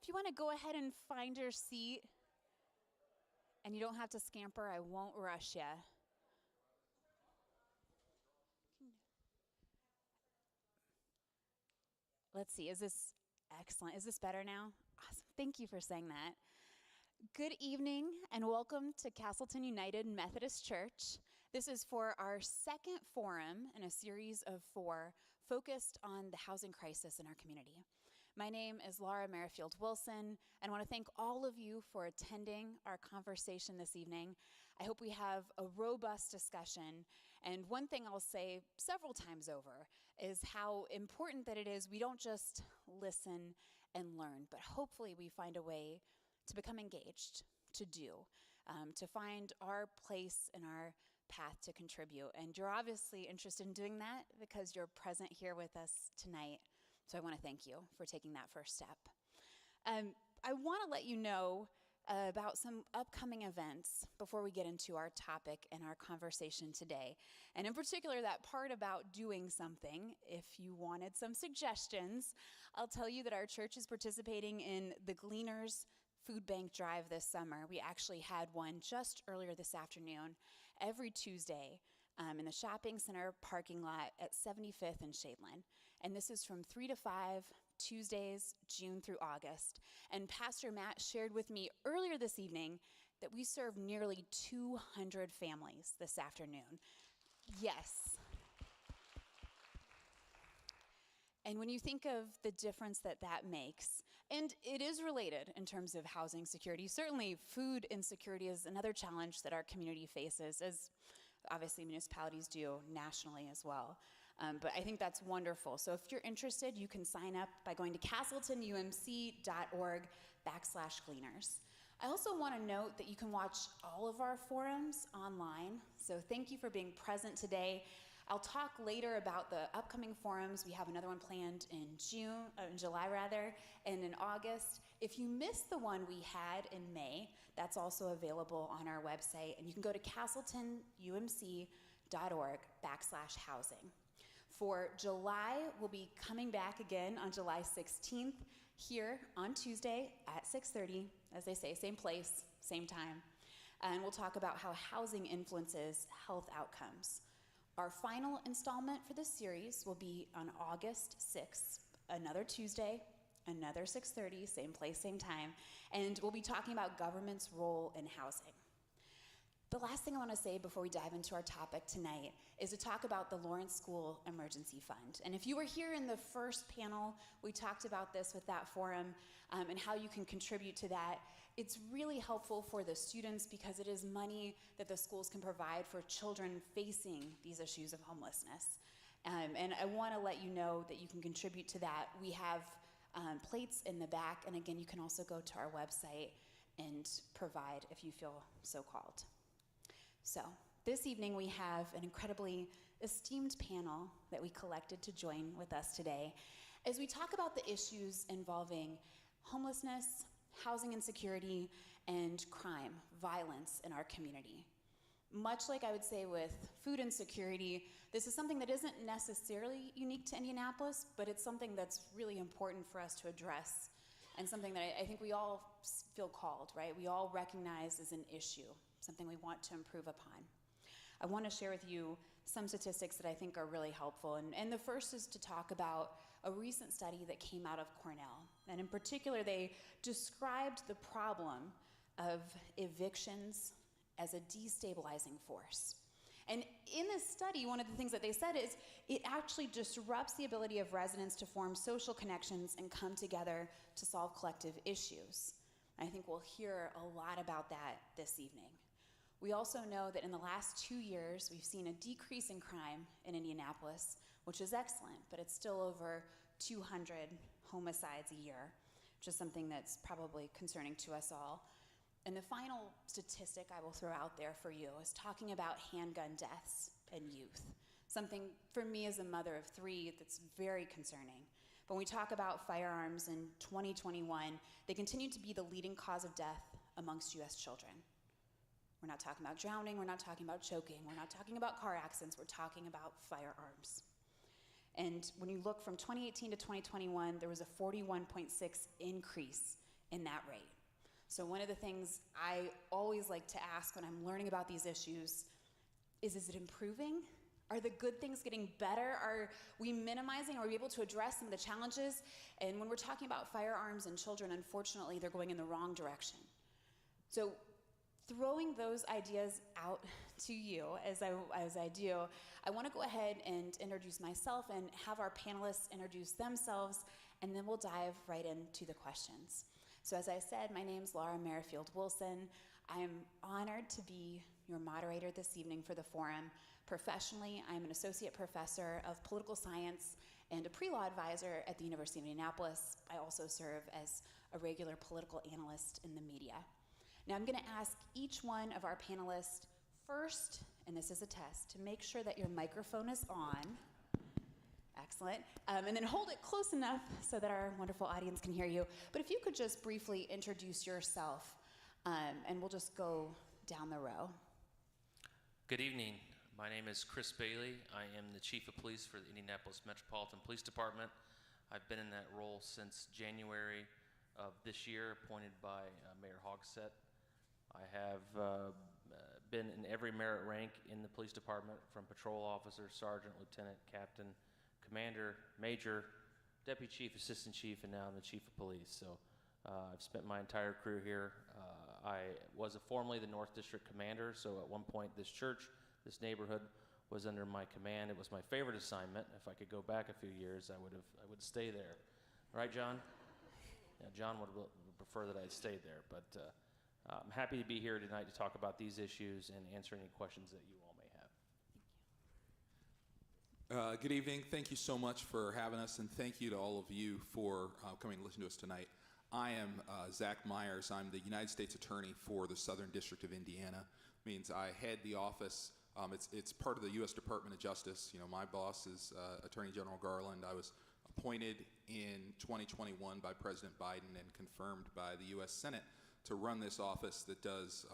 If you want to go ahead and find your seat, and you don't have to scamper, I won't rush you. Let's see, is this excellent? Is this better now? Awesome, thank you for saying that. Good evening and welcome to Castleton United Methodist Church. This is for our second forum in a series of 4 focused on the housing crisis in our community. My name is Laura Merrifield Wilson, and I want to thank all of you for attending our conversation this evening. I hope we have a robust discussion, and one thing I'll say several times over is how important that it is we don't just listen and learn, but hopefully we find a way to become engaged, to find our place and our path to contribute. And you're obviously interested in doing that because you're present here with us tonight. So I want to thank you for taking that first step. I want to let you know about some upcoming events before we get into our topic and our conversation today. And in particular, that part about doing something. If you wanted some suggestions, I'll tell you that our church is participating in the Gleaners Food Bank Drive this summer. We actually had one just earlier this afternoon, every Tuesday, in the shopping center parking lot at 75th and Shadeland. And this is from 3 to 5, Tuesdays, June through August. And Pastor Matt shared with me earlier this evening that we serve nearly 200 families this afternoon. Yes. And when you think of the difference that that makes, and it is related in terms of housing security, certainly food insecurity is another challenge that our community faces, as obviously municipalities do nationally as well. But I think that's wonderful. So if you're interested, you can sign up by going to castletonumc.org/gleaners. I also want to note that you can watch all of our forums online. So thank you for being present today. I'll talk later about the upcoming forums. We have another one planned in July, and in August. If you missed the one we had in May, that's also available on our website, and you can go to castletonumc.org/housing. For July, we'll be coming back again on July 16th here on Tuesday at 6:30, as they say, same place, same time. And we'll talk about how housing influences health outcomes. Our final installment for this series will be on August 6th, another Tuesday, another 6:30, same place, same time, and we'll be talking about government's role in housing. The last thing I want to say before we dive into our topic tonight is to talk about the Lawrence School Emergency Fund. And if you were here in the first panel, we talked about this with that forum and how you can contribute to that. It's really helpful for the students because it is money that the schools can provide for children facing these issues of homelessness. And I want to let you know that you can contribute to that. We have plates in the back, and again, you can also go to our website and provide if you feel so called. So this evening we have an incredibly esteemed panel that we collected to join with us today as we talk about the issues involving homelessness, housing insecurity, and crime, violence in our community. Much like I would say with food insecurity, this is something that isn't necessarily unique to Indianapolis, but it's something that's really important for us to address and something that I think we all feel called, right? We all recognize as an issue, something we want to improve upon. I want to share with you some statistics that I think are really helpful. And the first is to talk about a recent study that came out of Cornell. And in particular, they described the problem of evictions as a destabilizing force. And in this study, one of the things that they said is it actually disrupts the ability of residents to form social connections and come together to solve collective issues. I think we'll hear a lot about that this evening. We also know that in the last 2 years, we've seen a decrease in crime in Indianapolis, which is excellent, but it's still over 200 homicides a year, which is something that's probably concerning to us all. And the final statistic I will throw out there for you is talking about handgun deaths in youth, something for me as a mother of 3 that's very concerning. But when we talk about firearms in 2021, they continue to be the leading cause of death amongst U.S. children. We're not talking about drowning, we're not talking about choking, we're not talking about car accidents, we're talking about firearms. And when you look from 2018 to 2021, there was a 41.6 increase in that rate. So one of the things I always like to ask when I'm learning about these issues is it improving? Are the good things getting better? Are we minimizing? Are we able to address some of the challenges? And when we're talking about firearms and children, unfortunately, they're going in the wrong direction. So throwing those ideas out to you as I do, I want to go ahead and introduce myself and have our panelists introduce themselves, and then we'll dive right into the questions. So as I said, my name's Laura Merrifield Wilson. I'm honored to be your moderator this evening for the forum. Professionally, I'm an associate professor of political science and a pre-law advisor at the University of Indianapolis. I also serve as a regular political analyst in the media. Now I'm going to ask each one of our panelists first, and this is a test, to make sure that your microphone is on. Excellent. And then hold it close enough so that our wonderful audience can hear you. But if you could just briefly introduce yourself, and we'll just go down the row. Good evening. My name is Chris Bailey. I am the Chief of Police for the Indianapolis Metropolitan Police Department. I've been in that role since January of this year, appointed by Mayor Hogsett. I have been in every merit rank in the police department, from patrol officer, sergeant, lieutenant, captain, commander, major, deputy chief, assistant chief, and now I'm the chief of police. So I've spent my entire career here. I was formerly the North District commander, so at one point this church, this neighborhood was under my command. It was my favorite assignment. If I could go back a few years, I would stay there. Right, John? Yeah, John would prefer that I had stayed there, but I'm happy to be here tonight to talk about these issues and answer any questions that you all may have. Good evening. Thank you so much for having us, and thank you to all of you for coming to listen to us tonight. I am Zach Myers. I'm the United States Attorney for the Southern District of Indiana. Means I head the office. It's part of the U.S. Department of Justice. You know, my boss is Attorney General Garland. I was appointed in 2021 by President Biden and confirmed by the U.S. Senate to run this office that does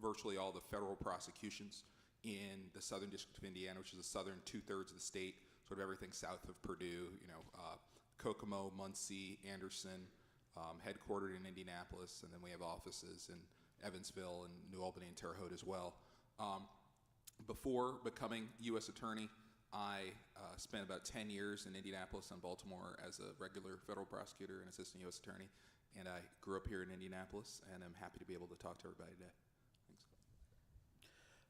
virtually all the federal prosecutions in the Southern District of Indiana, which is the southern two-thirds of the state, sort of everything south of Purdue, Kokomo, Muncie, Anderson, headquartered in Indianapolis, and then we have offices in Evansville and New Albany and Terre Haute as well. Before becoming U.S. Attorney, I spent about 10 years in Indianapolis and Baltimore as a regular federal prosecutor and assistant U.S. Attorney, and I grew up here in Indianapolis, and I'm happy to be able to talk to everybody today.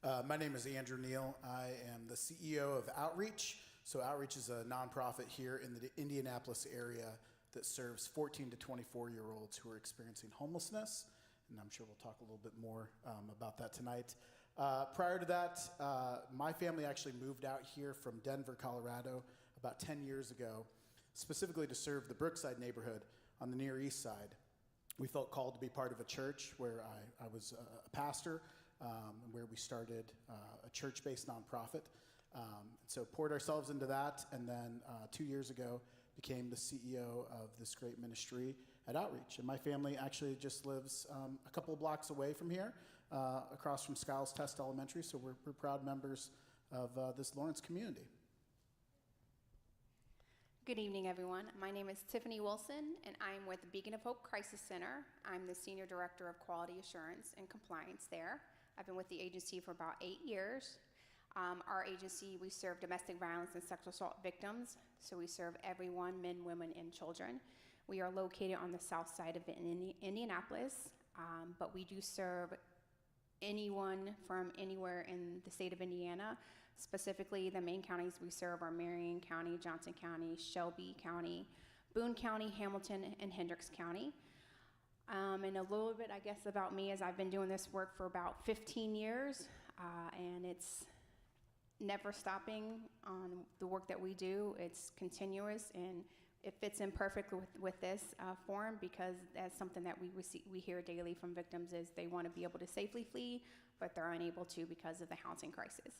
Thanks. My name is Andrew Neal. I am the CEO of Outreach. So Outreach is a nonprofit here in the Indianapolis area that serves 14 to 24-year-olds who are experiencing homelessness, and I'm sure we'll talk a little bit more about that tonight. Prior to that, my family actually moved out here from Denver, Colorado about 10 years ago, specifically to serve the Brookside neighborhood on the Near East Side. We felt called to be part of a church where I was a pastor, where we started a church-based nonprofit. So poured ourselves into that, and then 2 years ago became the CEO of this great ministry at Outreach. And my family actually just lives a couple of blocks away from here, across from Skiles Test Elementary, so we're proud members of this Lawrence community. Good evening, everyone. My name is Tiffany Wilson, and I'm with the Beacon of Hope Crisis Center. I'm the Senior Director of Quality Assurance and Compliance there. I've been with the agency for about 8 years. Our agency, we serve domestic violence and sexual assault victims, so we serve everyone, men, women, and children. We are located on the south side of Indianapolis, but we do serve anyone from anywhere in the state of Indiana. Specifically, the main counties we serve are Marion County, Johnson County, Shelby County, Boone County, Hamilton, and Hendricks County. And a little bit, I guess, about me is I've been doing this work for about 15 years, and it's never stopping on the work that we do. It's continuous, and it fits in perfectly with this forum, because that's something that we hear daily from victims is they want to be able to safely flee, but they're unable to because of the housing crisis.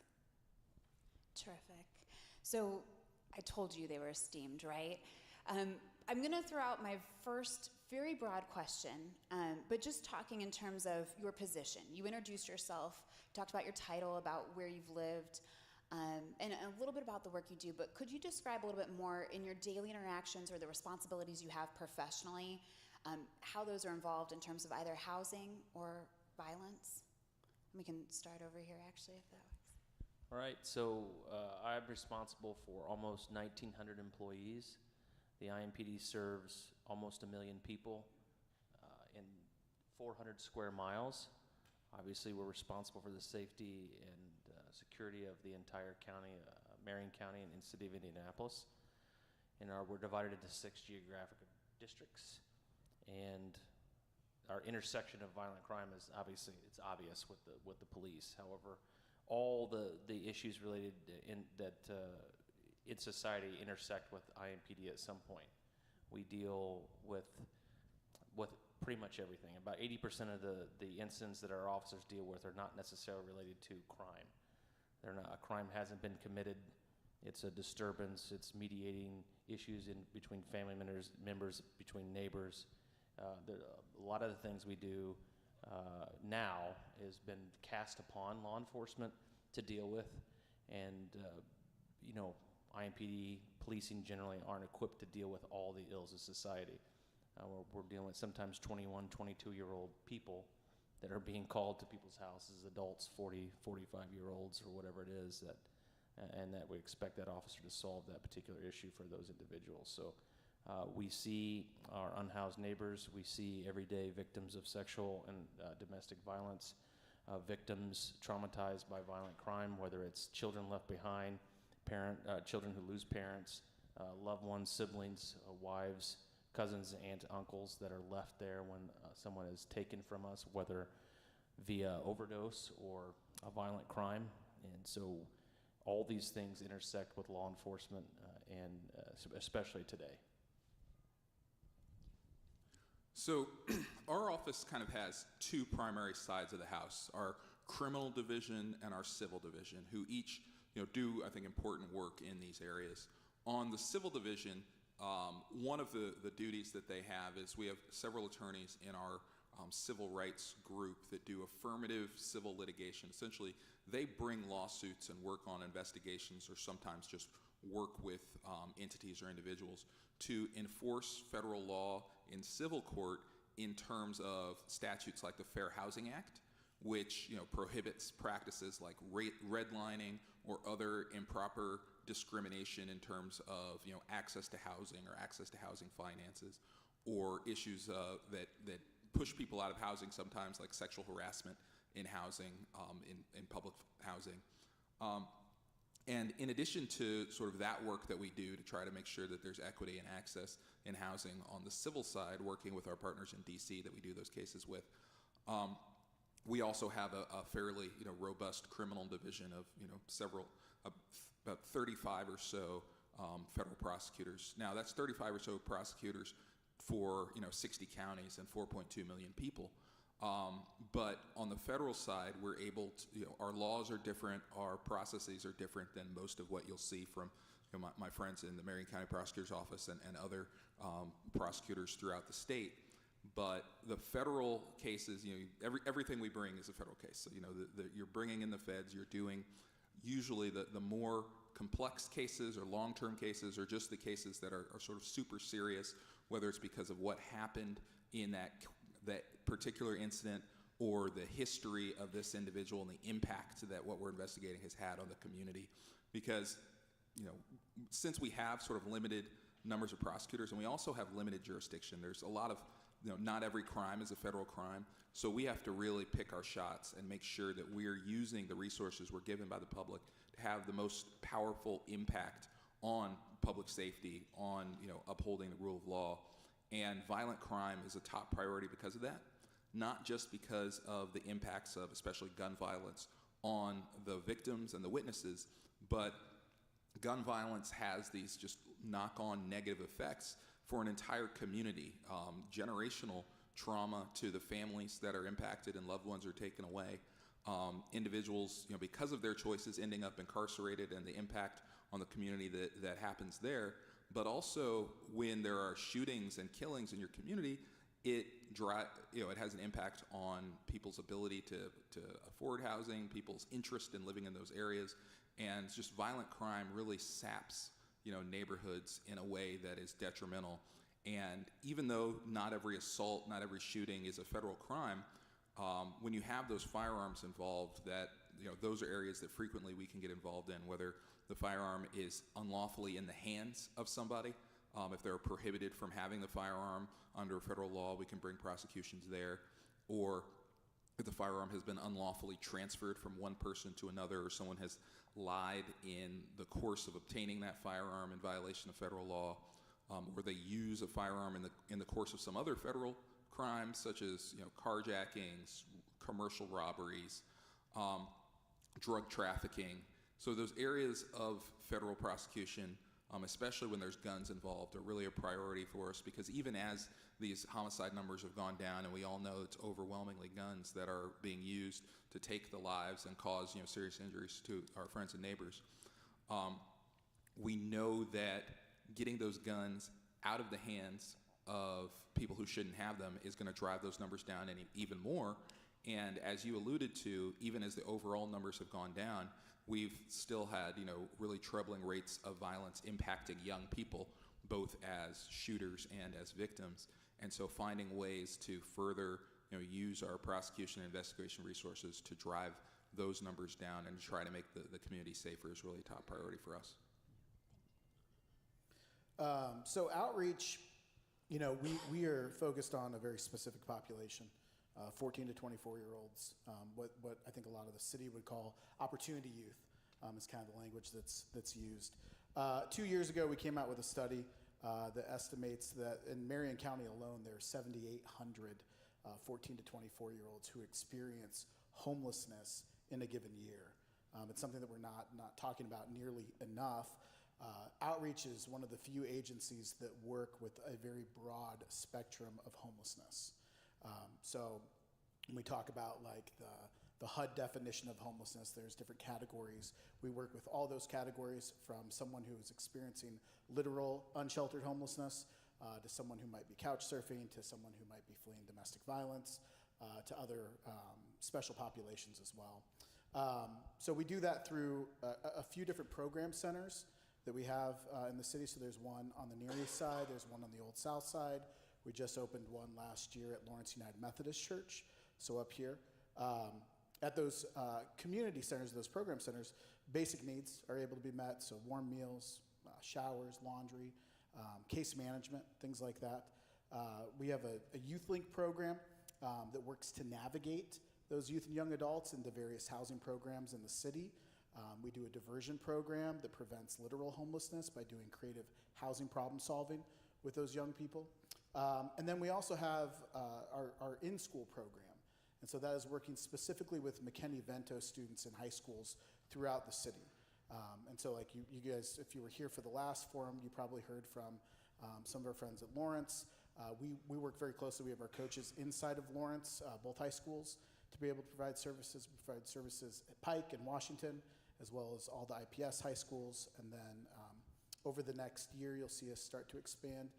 Terrific. So I told you they were esteemed, right? I'm going to throw out my first very broad question, but just talking in terms of your position. You introduced yourself, talked about your title, about where you've lived, and a little bit about the work you do, but could you describe a little bit more in your daily interactions or the responsibilities you have professionally, how those are involved in terms of either housing or violence. We can start over here, actually, if that works. All right, so I'm responsible for almost 1,900 employees. The IMPD serves almost 1 million people in 400 square miles. Obviously, we're responsible for the safety and security of the entire county, Marion County and city of Indianapolis. And we're divided into 6 geographic districts. And our intersection of violent crime is obviously, it's obvious with the police. However, all the issues related in society intersect with IMPD at some point. We deal with pretty much everything. About 80% of the incidents that our officers deal with are not necessarily related to crime. A crime hasn't been committed. It's a disturbance. It's mediating issues between family members, between neighbors. A lot of the things we do now has been cast upon law enforcement to deal with, and IMPD policing generally aren't equipped to deal with all the ills of society. We're dealing with sometimes 21, 22-year-old people that are being called to people's houses, adults, 40, 45-year-olds, or whatever it is, and that we expect that officer to solve that particular issue for those individuals. So we see our unhoused neighbors. We see everyday victims of sexual and domestic violence, victims traumatized by violent crime, whether it's children left behind, children who lose parents, loved ones, siblings, wives, cousins, aunts, uncles that are left there when someone is taken from us, whether via overdose or a violent crime. And so all these things intersect with law enforcement, and especially today. So our office kind of has 2 primary sides of the house, our criminal division and our civil division, who each do, I think, important work in these areas. On the civil division, one of the duties that they have is we have several attorneys in our civil rights group that do affirmative civil litigation. Essentially, they bring lawsuits and work on investigations, or sometimes just work with entities or individuals to enforce federal law in civil court in terms of statutes like the Fair Housing Act, which prohibits practices like redlining or other improper discrimination in terms of access to housing or access to housing finances, or issues that push people out of housing sometimes, like sexual harassment in housing, in public housing. And in addition to sort of that work that we do to try to make sure that there's equity and access in housing, on the civil side, working with our partners in DC that we do those cases with, we also have a fairly robust criminal division of about 35 or so federal prosecutors. Now that's 35 or so prosecutors for 60 counties and 4.2 million people. But on the federal side, we're able to, our laws are different, our processes are different than most of what you'll see from my friends in the Marion County Prosecutor's Office and other prosecutors throughout the state. But the federal cases, everything we bring is a federal case. So, you're bringing in the feds, you're doing usually the more complex cases or long-term cases, or just the cases that are sort of super serious, whether it's because of what happened in that particular incident, or the history of this individual and the impact that what we're investigating has had on the community. Because, since we have sort of limited numbers of prosecutors, and we also have limited jurisdiction, there's a lot of, not every crime is a federal crime, so we have to really pick our shots and make sure that we're using the resources we're given by the public to have the most powerful impact on public safety, on upholding the rule of law. And violent crime is a top priority because of that, not just because of the impacts of especially gun violence on the victims and the witnesses, but gun violence has these just knock-on negative effects for an entire community, generational trauma to the families that are impacted and loved ones are taken away, individuals, because of their choices ending up incarcerated, and the impact on the community that happens there. But also, when there are shootings and killings in your community, it has an impact on people's ability to afford housing, people's interest in living in those areas, and just violent crime really saps neighborhoods in a way that is detrimental. And even though not every assault, not every shooting is a federal crime, when you have those firearms involved, those are areas that frequently we can get involved in, whether the firearm is unlawfully in the hands of somebody. If they're prohibited from having the firearm under federal law, we can bring prosecutions there. Or if the firearm has been unlawfully transferred from one person to another, or someone has lied in the course of obtaining that firearm in violation of federal law, or they use a firearm in the course of some other federal crimes, such as carjackings, commercial robberies, drug trafficking. So those areas of federal prosecution, especially when there's guns involved, are really a priority for us, because even as these homicide numbers have gone down, and we all know it's overwhelmingly guns that are being used to take the lives and cause serious injuries to our friends and neighbors, we know that getting those guns out of the hands of people who shouldn't have them is going to drive those numbers down even more. And as you alluded to, even as the overall numbers have gone down, we've still had really troubling rates of violence impacting young people, both as shooters and as victims. And so finding ways to further use our prosecution and investigation resources to drive those numbers down and to try to make the community safer is really a top priority for us. So outreach, we are focused on a very specific population, 14 to 24-year-olds, what I think a lot of the city would call opportunity youth, is kind of the language that's used. 2 years ago, we came out with a study that estimates that in Marion County alone, there are 7,800 14 to 24-year-olds who experience homelessness in a given year. It's something that we're not talking about nearly enough. Outreach is one of the few agencies that work with a very broad spectrum of homelessness. So when we talk about the HUD definition of homelessness, there's different categories. We work with all those categories, from someone who is experiencing literal unsheltered homelessness to someone who might be couch surfing, to someone who might be fleeing domestic violence, to other special populations as well. So we do that through a few different program centers that we have in the city. So there's one on the Near East Side, there's one on the Old South Side. We just opened one last year at Lawrence United Methodist Church, so up here. At those community centers, those program centers, basic needs are able to be met, so warm meals, showers, laundry, case management, things like that. We have a Youth Link program that works to navigate those youth and young adults into various housing programs in the city. We do a diversion program that prevents literal homelessness by doing creative housing problem solving with those young people. And then we also have our in-school program. And so that is working specifically with McKinney-Vento students in high schools throughout the city. And so like you guys, if you were here for the last forum, you probably heard from some of our friends at Lawrence. We work very closely. We have our coaches inside of Lawrence, both high schools, to be able to provide services. We provide services at Pike and Washington, as well as all the IPS high schools. And then over the next year, you'll see us start to expand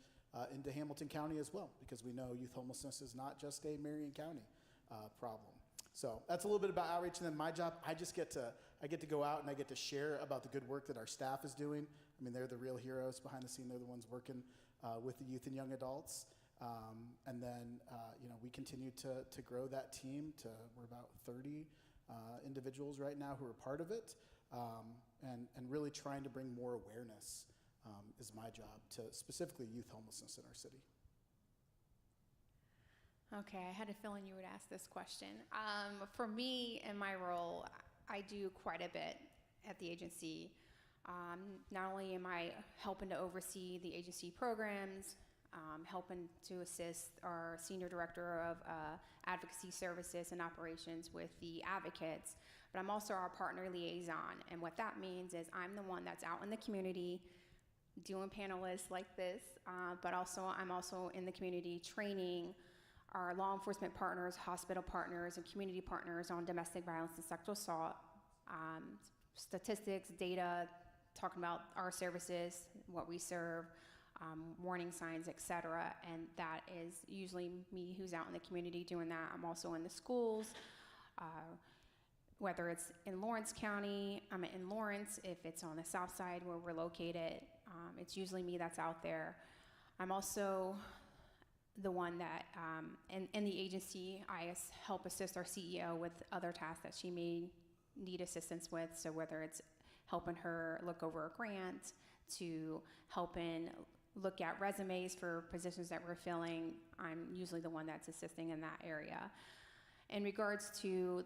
into Hamilton County as well, because we know youth homelessness is not just a Marion County problem. So that's a little bit about outreach. And then my job, I get to go out and I get to share about the good work that our staff is doing. I mean, they're the real heroes behind the scene. They're the ones working with the youth and young adults. And then, we continue to grow that team we're about 30 individuals right now who are part of it. And really trying to bring more awareness is my job to specifically youth homelessness in our city. Okay, I had a feeling you would ask this question. For me, in my role, I do quite a bit at the agency. Not only am I helping to oversee the agency programs, helping to assist our Senior Director of Advocacy Services and Operations with the advocates, but I'm also our partner liaison. And what that means is I'm the one that's out in the community doing panelists like this, but I'm also in the community training our law enforcement partners, hospital partners, and community partners on domestic violence and sexual assault, statistics, data, talking about our services, what we serve, warning signs, etc. And that is usually me who's out in the community doing that. I'm also in the schools, whether it's in Lawrence County, I'm in Lawrence. If it's on the south side where we're located, it's usually me that's out there. I'm also the one that, in the agency, help assist our CEO with other tasks that she may need assistance with. So whether it's helping her look over a grant, to helping look at resumes for positions that we're filling, I'm usually the one that's assisting in that area. In regards to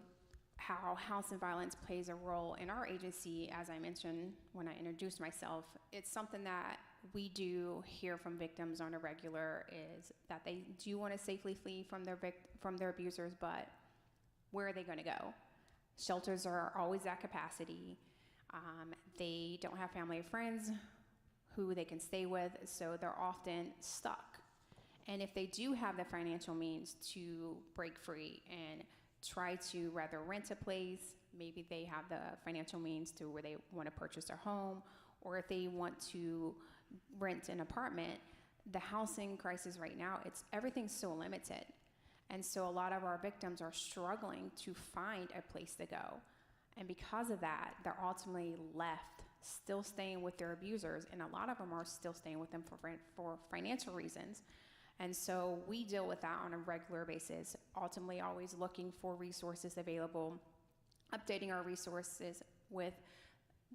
how house and violence plays a role in our agency, as I mentioned when I introduced myself, it's something that we do hear from victims on a regular, is that they do want to safely flee from their abusers, but where are they going to go? Shelters are always at capacity. They don't have family or friends who they can stay with, so they're often stuck. And if they do have the financial means to break free and try to rather rent a place, maybe they have the financial means to where they want to purchase a home, or if they want to rent an apartment, the housing crisis right now, everything's so limited. And so a lot of our victims are struggling to find a place to go. And because of that, they're ultimately left still staying with their abusers, and a lot of them are still staying with them for financial reasons. And so we deal with that on a regular basis, ultimately always looking for resources available, updating our resources with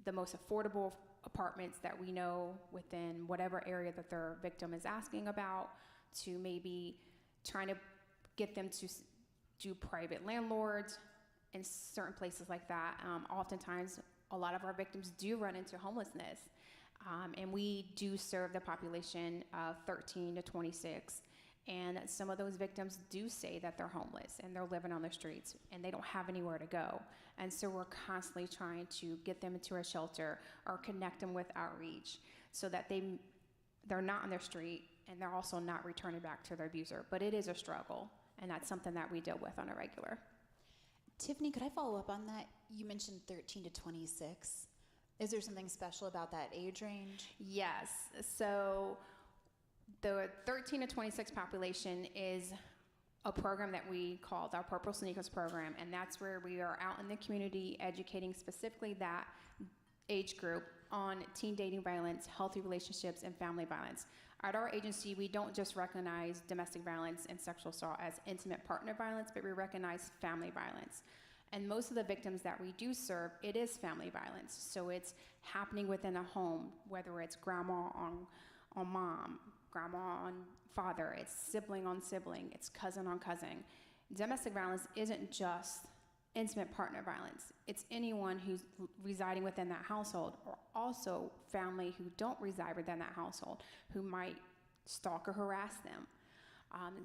the most affordable apartments that we know within whatever area that their victim is asking about, to maybe trying to get them to do private landlords in certain places like that. Oftentimes, a lot of our victims do run into homelessness, and we do serve the population of 13 to 26, and some of those victims do say that they're homeless and they're living on the streets and they don't have anywhere to go. And so we're constantly trying to get them into a shelter or connect them with outreach so that they're not on their street and they're also not returning back to their abuser. But it is a struggle, and that's something that we deal with on a regular. Tiffany, could I follow up on that? You mentioned 13 to 26. Is there something special about that age range? Yes. So the 13 to 26 population is a program that we called our Purple Sneakers program, and that's where we are out in the community educating specifically that age group on teen dating violence, healthy relationships, and family violence. At our agency, we don't just recognize domestic violence and sexual assault as intimate partner violence, but we recognize family violence. And most of the victims that we do serve, it is family violence. So it's happening within a home, whether it's grandma on mom, grandma on father, it's sibling on sibling, it's cousin on cousin. Domestic violence isn't just intimate partner violence. It's anyone who's residing within that household, or also family who don't reside within that household, who might stalk or harass them.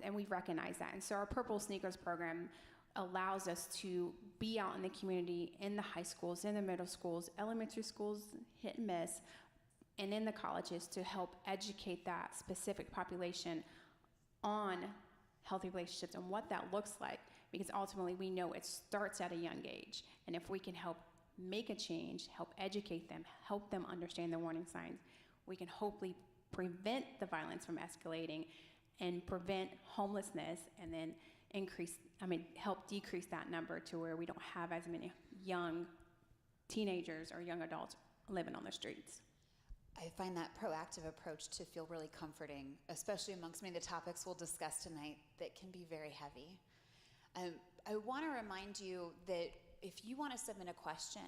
And we recognize that. And so our Purple Sneakers program allows us to be out in the community, in the high schools, in the middle schools, elementary schools, hit and miss, and in the colleges, to help educate that specific population on healthy relationships and what that looks like, because ultimately we know it starts at a young age. And if we can help make a change, help educate them, help them understand the warning signs, we can hopefully prevent the violence from escalating and prevent homelessness, and then help decrease that number to where we don't have as many young teenagers or young adults living on the streets. I find that proactive approach to feel really comforting, especially amongst many of the topics we'll discuss tonight that can be very heavy. I want to remind you that if you want to submit a question,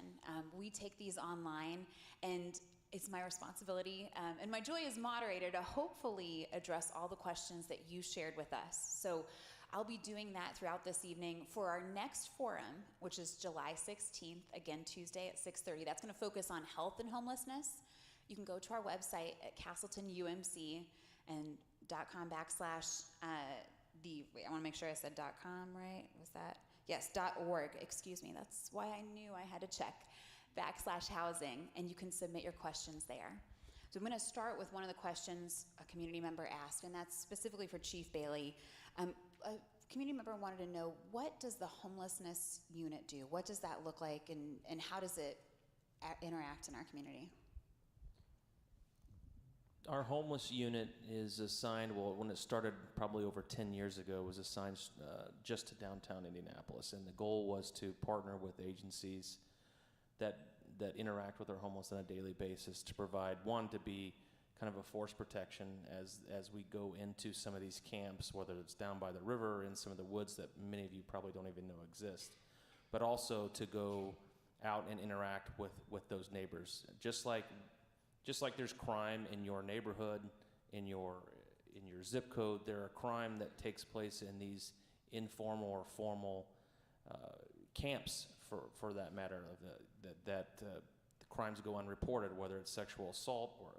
we take these online, and it's my responsibility and my joy as moderator to hopefully address all the questions that you shared with us. So I'll be doing that throughout this evening. For our next forum, which is July 16th, again Tuesday at 6:30, that's going to focus on health and homelessness. You can go to our website at castletonumc and .com / I want to make sure I said .com right. Was that? Yes, .org. Excuse me. That's why I knew I had to check. /housing, and you can submit your questions there. So I'm going to start with one of the questions a community member asked, and that's specifically for Chief Bailey. A community member wanted to know, what does the homelessness unit do? What does that look like, and how does it interact in our community? Our homeless unit is assigned, well, when it started probably over 10 years ago, was assigned just to downtown Indianapolis. And the goal was to partner with agencies that interact with our homeless on a daily basis to provide, one, to be kind of a force protection as we go into some of these camps, whether it's down by the river in some of the woods that many of you probably don't even know exist, but also to go out and interact with those neighbors. Just like there's crime in your neighborhood, in your zip code, there are crime that takes place in these informal or formal camps, for that matter, that the crimes go unreported, whether it's sexual assault or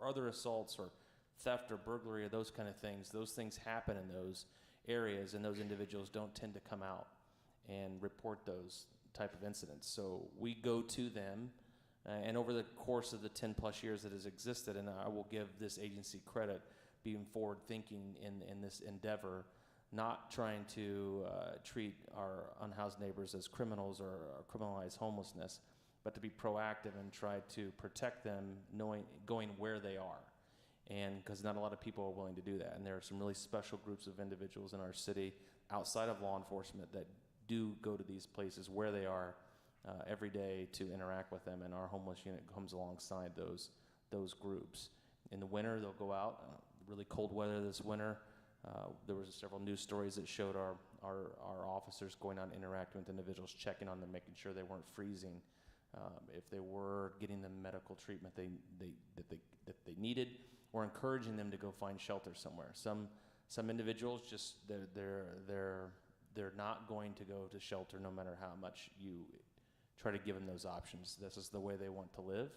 other assaults or theft or burglary or those kind of things. Those things happen in those areas, and those individuals don't tend to come out and report those type of incidents. So we go to them, and over the course of the 10 plus years that has existed, and I will give this agency credit, being forward thinking in this endeavor, not trying to treat our unhoused neighbors as criminals or criminalize homelessness, but to be proactive and try to protect them, going where they are. And because not a lot of people are willing to do that. And there are some really special groups of individuals in our city outside of law enforcement that do go to these places where they are every day to interact with them. And our homeless unit comes alongside those groups. In the winter, they'll go out, really cold weather this winter. There was several news stories that showed our officers going out and interacting with individuals, checking on them, making sure they weren't freezing, if they were getting the medical treatment that they needed, or encouraging them to go find shelter somewhere. Some individuals just they're not going to go to shelter no matter how much you try to give them those options. This is the way they want to live,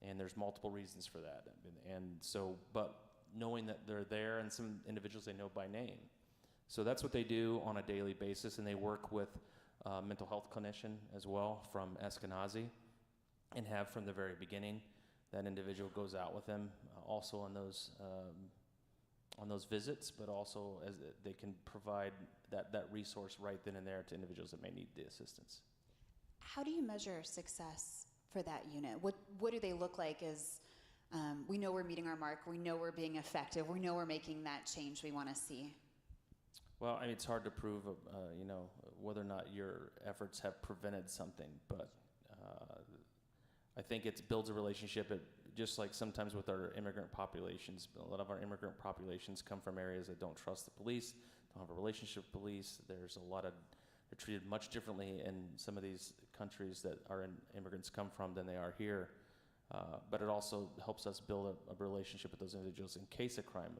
and there's multiple reasons for that. And so, but knowing that they're there, and some individuals they know by name. So that's what they do on a daily basis, and they work with a mental health clinician as well from Eskenazi, and have from the very beginning. That individual goes out with them also on those visits, but also as they can provide that resource right then and there to individuals that may need the assistance. How do you measure success for that unit? What do they look like as we know we're meeting our mark, we know we're being effective, we know we're making that change we want to see? Well, I mean, it's hard to prove, whether or not your efforts have prevented something, but I think it builds a relationship. Just like sometimes with our immigrant populations, a lot of our immigrant populations come from areas that don't trust the police, don't have a relationship with police. They're treated much differently in some of these countries that our immigrants come from than they are here. But it also helps us build a relationship with those individuals in case a crime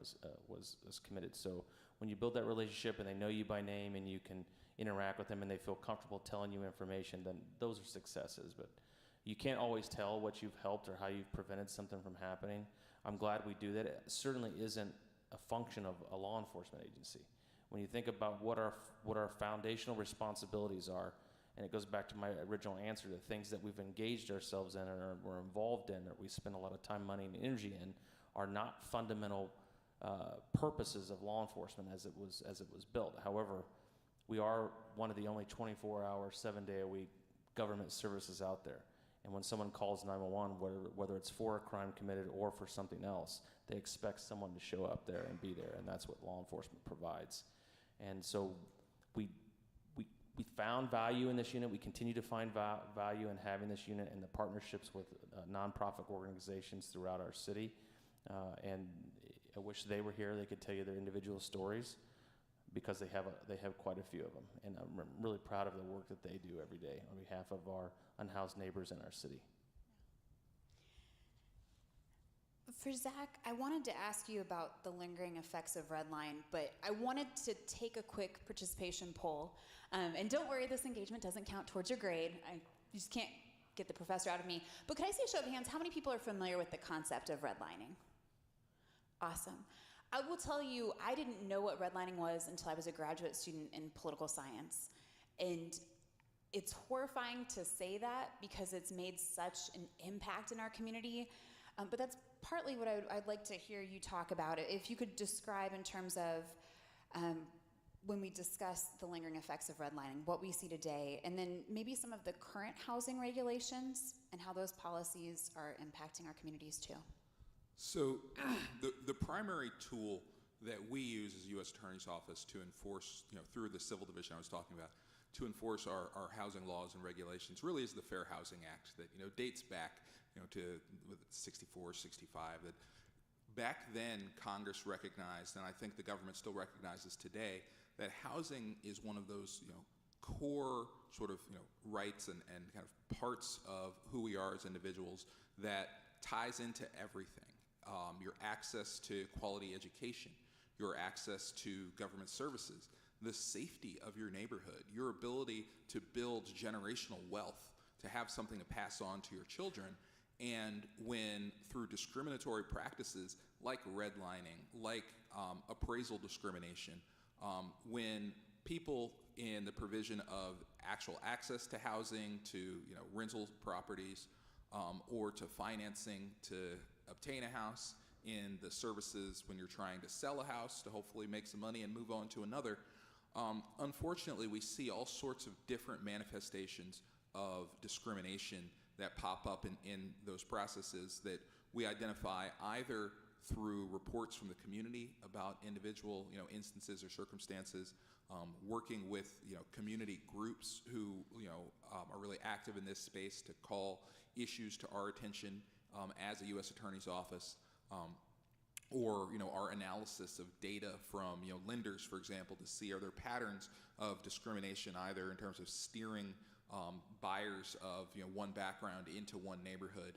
was committed. So when you build that relationship and they know you by name and you can interact with them and they feel comfortable telling you information, then those are successes. But you can't always tell what you've helped or how you've prevented something from happening. I'm glad we do that. It certainly isn't a function of a law enforcement agency. When you think about what our foundational responsibilities are, and it goes back to my original answer, the things that we've engaged ourselves in or we're involved in or we spend a lot of time, money, and energy in are not fundamental purposes of law enforcement as it was built. However, we are one of the only 24-hour, 7-day-a-week government services out there. And when someone calls 911, whether it's for a crime committed or for something else, they expect someone to show up there and be there, and that's what law enforcement provides. And so we found value in this unit. We continue to find value in having this unit and the partnerships with nonprofit organizations throughout our city. And I wish they were here. They could tell you their individual stories because they have quite a few of them. And I'm really proud of the work that they do every day on behalf of our unhoused neighbors in our city. For Zach, I wanted to ask you about the lingering effects of redline, but I wanted to take a quick participation poll. And don't worry, this engagement doesn't count towards your grade. You just can't get the professor out of me. But could I see a show of hands, how many people are familiar with the concept of redlining? Awesome. I will tell you, I didn't know what redlining was until I was a graduate student in political science. And it's horrifying to say that because it's made such an impact in our community. But that's partly what I'd like to hear you talk about. If you could describe in terms of when we discuss the lingering effects of redlining, what we see today, and then maybe some of the current housing regulations and how those policies are impacting our communities too. So the primary tool that we use as U.S. Attorney's Office to enforce, through the civil division I was talking about, to enforce our housing laws and regulations really is the Fair Housing Act that dates back to 64, 65, that back then, Congress recognized, and I think the government still recognizes today, that housing is one of those, core sort of, rights and kind of parts of who we are as individuals that ties into everything. Your access to quality education, your access to government services, the safety of your neighborhood, your ability to build generational wealth, to have something to pass on to your children. And when through discriminatory practices like redlining, like appraisal discrimination, when people in the provision of actual access to housing, to rental properties, or to financing to obtain a house, in the services when you're trying to sell a house to hopefully make some money and move on to another, unfortunately we see all sorts of different manifestations of discrimination that pop up in those processes that we identify either through reports from the community about individual instances or circumstances, working with community groups who are really active in this space to call issues to our attention as a U.S. Attorney's Office, or our analysis of data from lenders, for example, to see are there patterns of discrimination either in terms of steering buyers of one background into one neighborhood,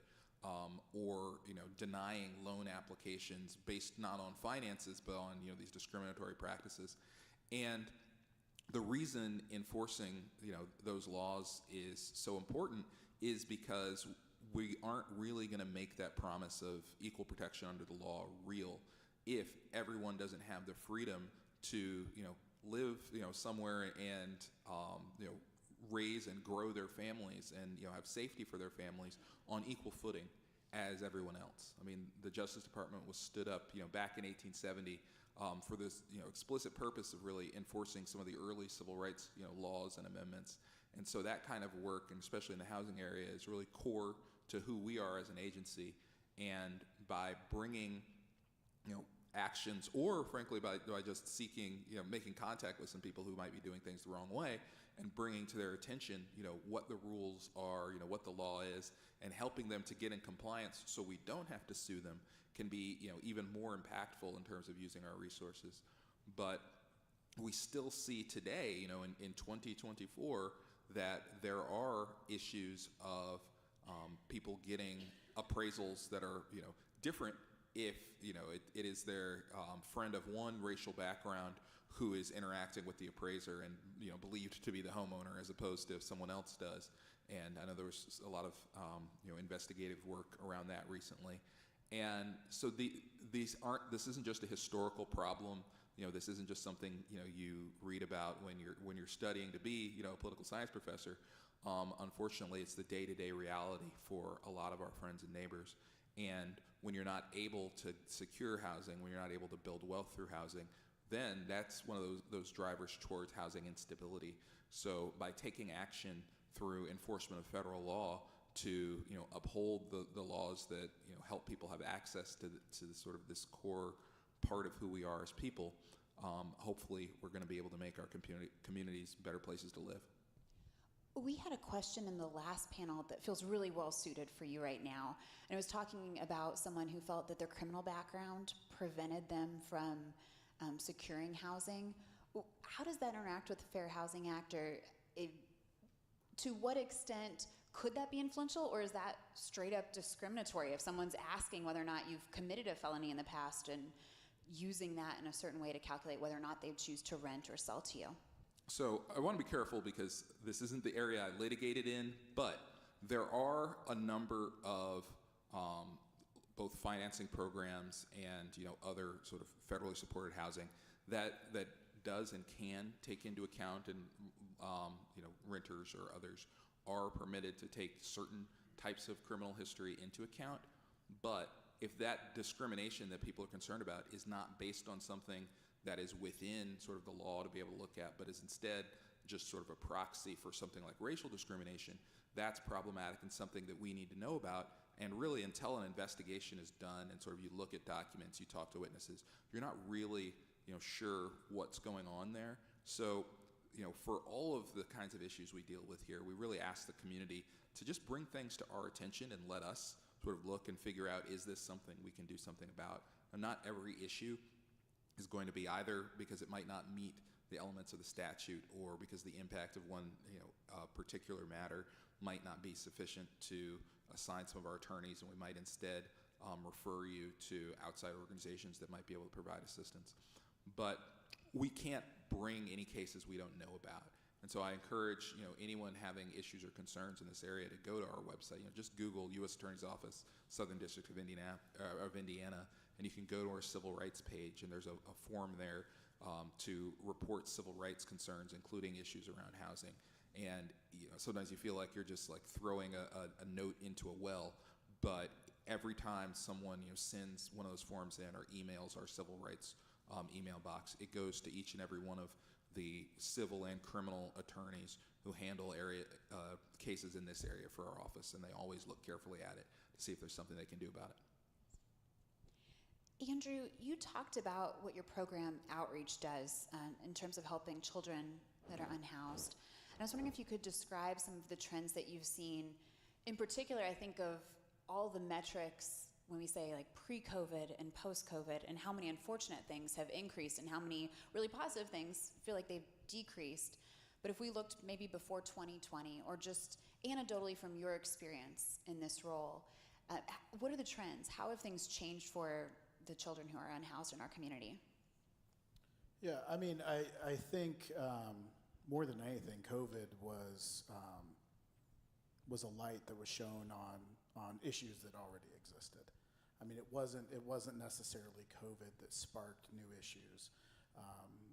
or denying loan applications based not on finances but on these discriminatory practices. And the reason enforcing those laws is so important is because we aren't really going to make that promise of equal protection under the law real if everyone doesn't have the freedom to live somewhere and raise and grow their families and have safety for their families on equal footing as everyone else. I mean, the Justice Department was stood up back in 1870 for this explicit purpose of really enforcing some of the early civil rights laws and amendments. And so that kind of work, and especially in the housing area, is really core to who we are as an agency. And by bringing actions, or frankly by just seeking making contact with some people who might be doing things the wrong way, and bringing to their attention what the rules are, what the law is, and helping them to get in compliance so we don't have to sue them, can be even more impactful in terms of using our resources. But we still see today, in 2024, that there are issues of people getting appraisals that are different if it is their friend of one racial background who is interacting with the appraiser and believed to be the homeowner as opposed to if someone else does. And I know there was a lot of investigative work around that recently. And so this isn't just a historical problem. This isn't just something you read about when you're studying to be a political science professor. Unfortunately, it's the day-to-day reality for a lot of our friends and neighbors. And when you're not able to secure housing, when you're not able to build wealth through housing, then that's one of those drivers towards housing instability. So by taking action through enforcement of federal law to uphold the laws that help people have access to sort of this core part of who we are as people, hopefully we're going to be able to make our communities better places to live. We had a question in the last panel that feels really well suited for you right now. And it was talking about someone who felt that their criminal background prevented them from securing housing. How does that interact with the Fair Housing Act? Or to what extent could that be influential, or is that straight up discriminatory if someone's asking whether or not you've committed a felony in the past and using that in a certain way to calculate whether or not they choose to rent or sell to you? So I want to be careful because this isn't the area I litigated in, but there are a number of both financing programs and other sort of federally supported housing that does and can take into account, and renters or others are permitted to take certain types of criminal history into account. But if that discrimination that people are concerned about is not based on something that is within sort of the law to be able to look at, but is instead just sort of a proxy for something like racial discrimination, that's problematic and something that we need to know about. And really, until an investigation is done and sort of you look at documents, you talk to witnesses, you're not really sure what's going on there. So for all of the kinds of issues we deal with here, we really ask the community to just bring things to our attention and let us sort of look and figure out, is this something we can do something about? And not every issue is going to be either because it might not meet the elements of the statute or because the impact of one particular matter might not be sufficient to assign some of our attorneys, and we might instead refer you to outside organizations that might be able to provide assistance. But we can't bring any cases we don't know about. And so I encourage anyone having issues or concerns in this area to go to our website. Just Google U.S. Attorney's Office, Southern District of Indiana, and you can go to our civil rights page, and there's a form there to report civil rights concerns, including issues around housing. And sometimes you feel like you're just like throwing a note into a well, but every time someone sends one of those forms in or emails our civil rights email box, it goes to each and every one of the civil and criminal attorneys who handle cases in this area for our office, and they always look carefully at it to see if there's something they can do about it. Andrew, you talked about what your program Outreach does in terms of helping children that are unhoused. And I was wondering if you could describe some of the trends that you've seen. In particular, I think of all the metrics when we say like pre-COVID and post-COVID, and how many unfortunate things have increased and how many really positive things feel like they've decreased. But if we looked maybe before 2020, or just anecdotally from your experience in this role, what are the trends? How have things changed for the children who are unhoused in our community? Yeah, I mean, I think more than anything, COVID was a light that was shown on issues that already existed. I mean, it wasn't necessarily COVID that sparked new issues.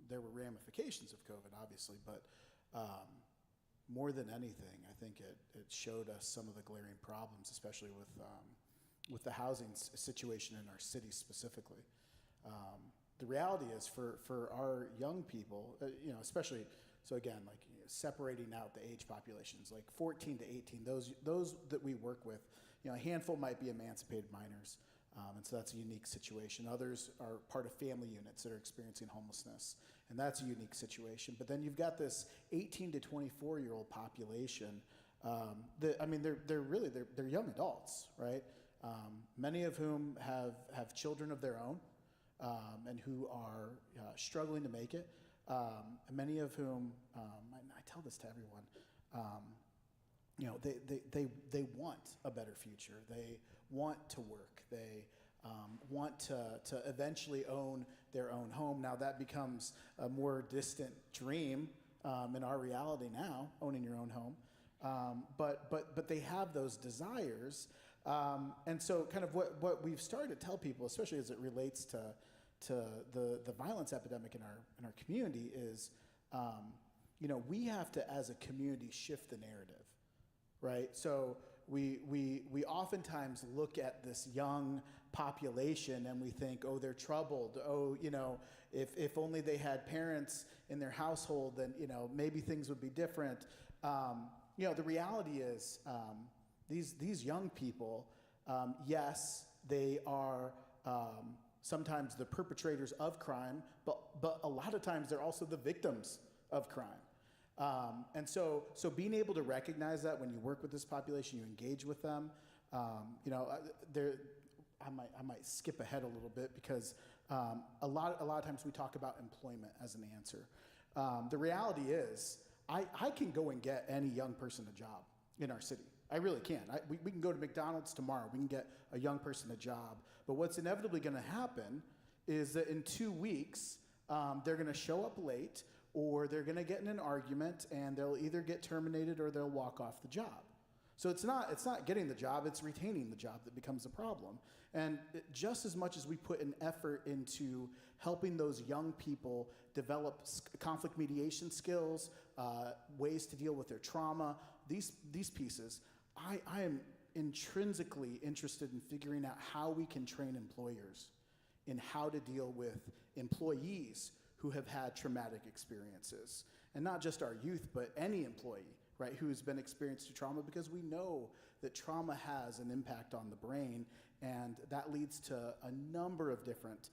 There were ramifications of COVID, obviously, but more than anything, I think it showed us some of the glaring problems, especially with the housing situation in our city specifically. The reality is for our young people, especially, so again, like separating out the age populations, like 14 to 18, those that we work with, a handful might be emancipated minors, and so that's a unique situation. Others are part of family units that are experiencing homelessness, and that's a unique situation. But then you've got this 18 to 24-year-old population they're young adults, right? Many of whom have children of their own, and who are struggling to make it. Many of whom, I tell this to everyone, they want a better future. They want to work. They want to eventually own their own home. Now that becomes a more distant dream in our reality now, owning your own home. But they have those desires. And so kind of what we've started to tell people, especially as it relates to the violence epidemic in our community, is we have to, as a community, shift the narrative, right? So we oftentimes look at this young population and we think, oh, they're troubled. Oh, if only they had parents in their household, then maybe things would be different. The reality is these young people, yes, they are sometimes the perpetrators of crime, but a lot of times they're also the victims of crime. And so being able to recognize that when you work with this population, you engage with them, I might skip ahead a little bit because a lot of times we talk about employment as an answer. The reality is I can go and get any young person a job in our city. I really can. We can go to McDonald's tomorrow. We can get a young person a job. But what's inevitably going to happen is that in 2 weeks, they're going to show up late, or they're going to get in an argument, and they'll either get terminated or they'll walk off the job. So it's not getting the job, it's retaining the job that becomes the problem. And just as much as we put an effort into helping those young people develop conflict mediation skills, ways to deal with their trauma, these pieces, I am intrinsically interested in figuring out how we can train employers in how to deal with employees who have had traumatic experiences. And not just our youth, but any employee, right, who's been experienced to trauma, because we know that trauma has an impact on the brain, and that leads to a number of different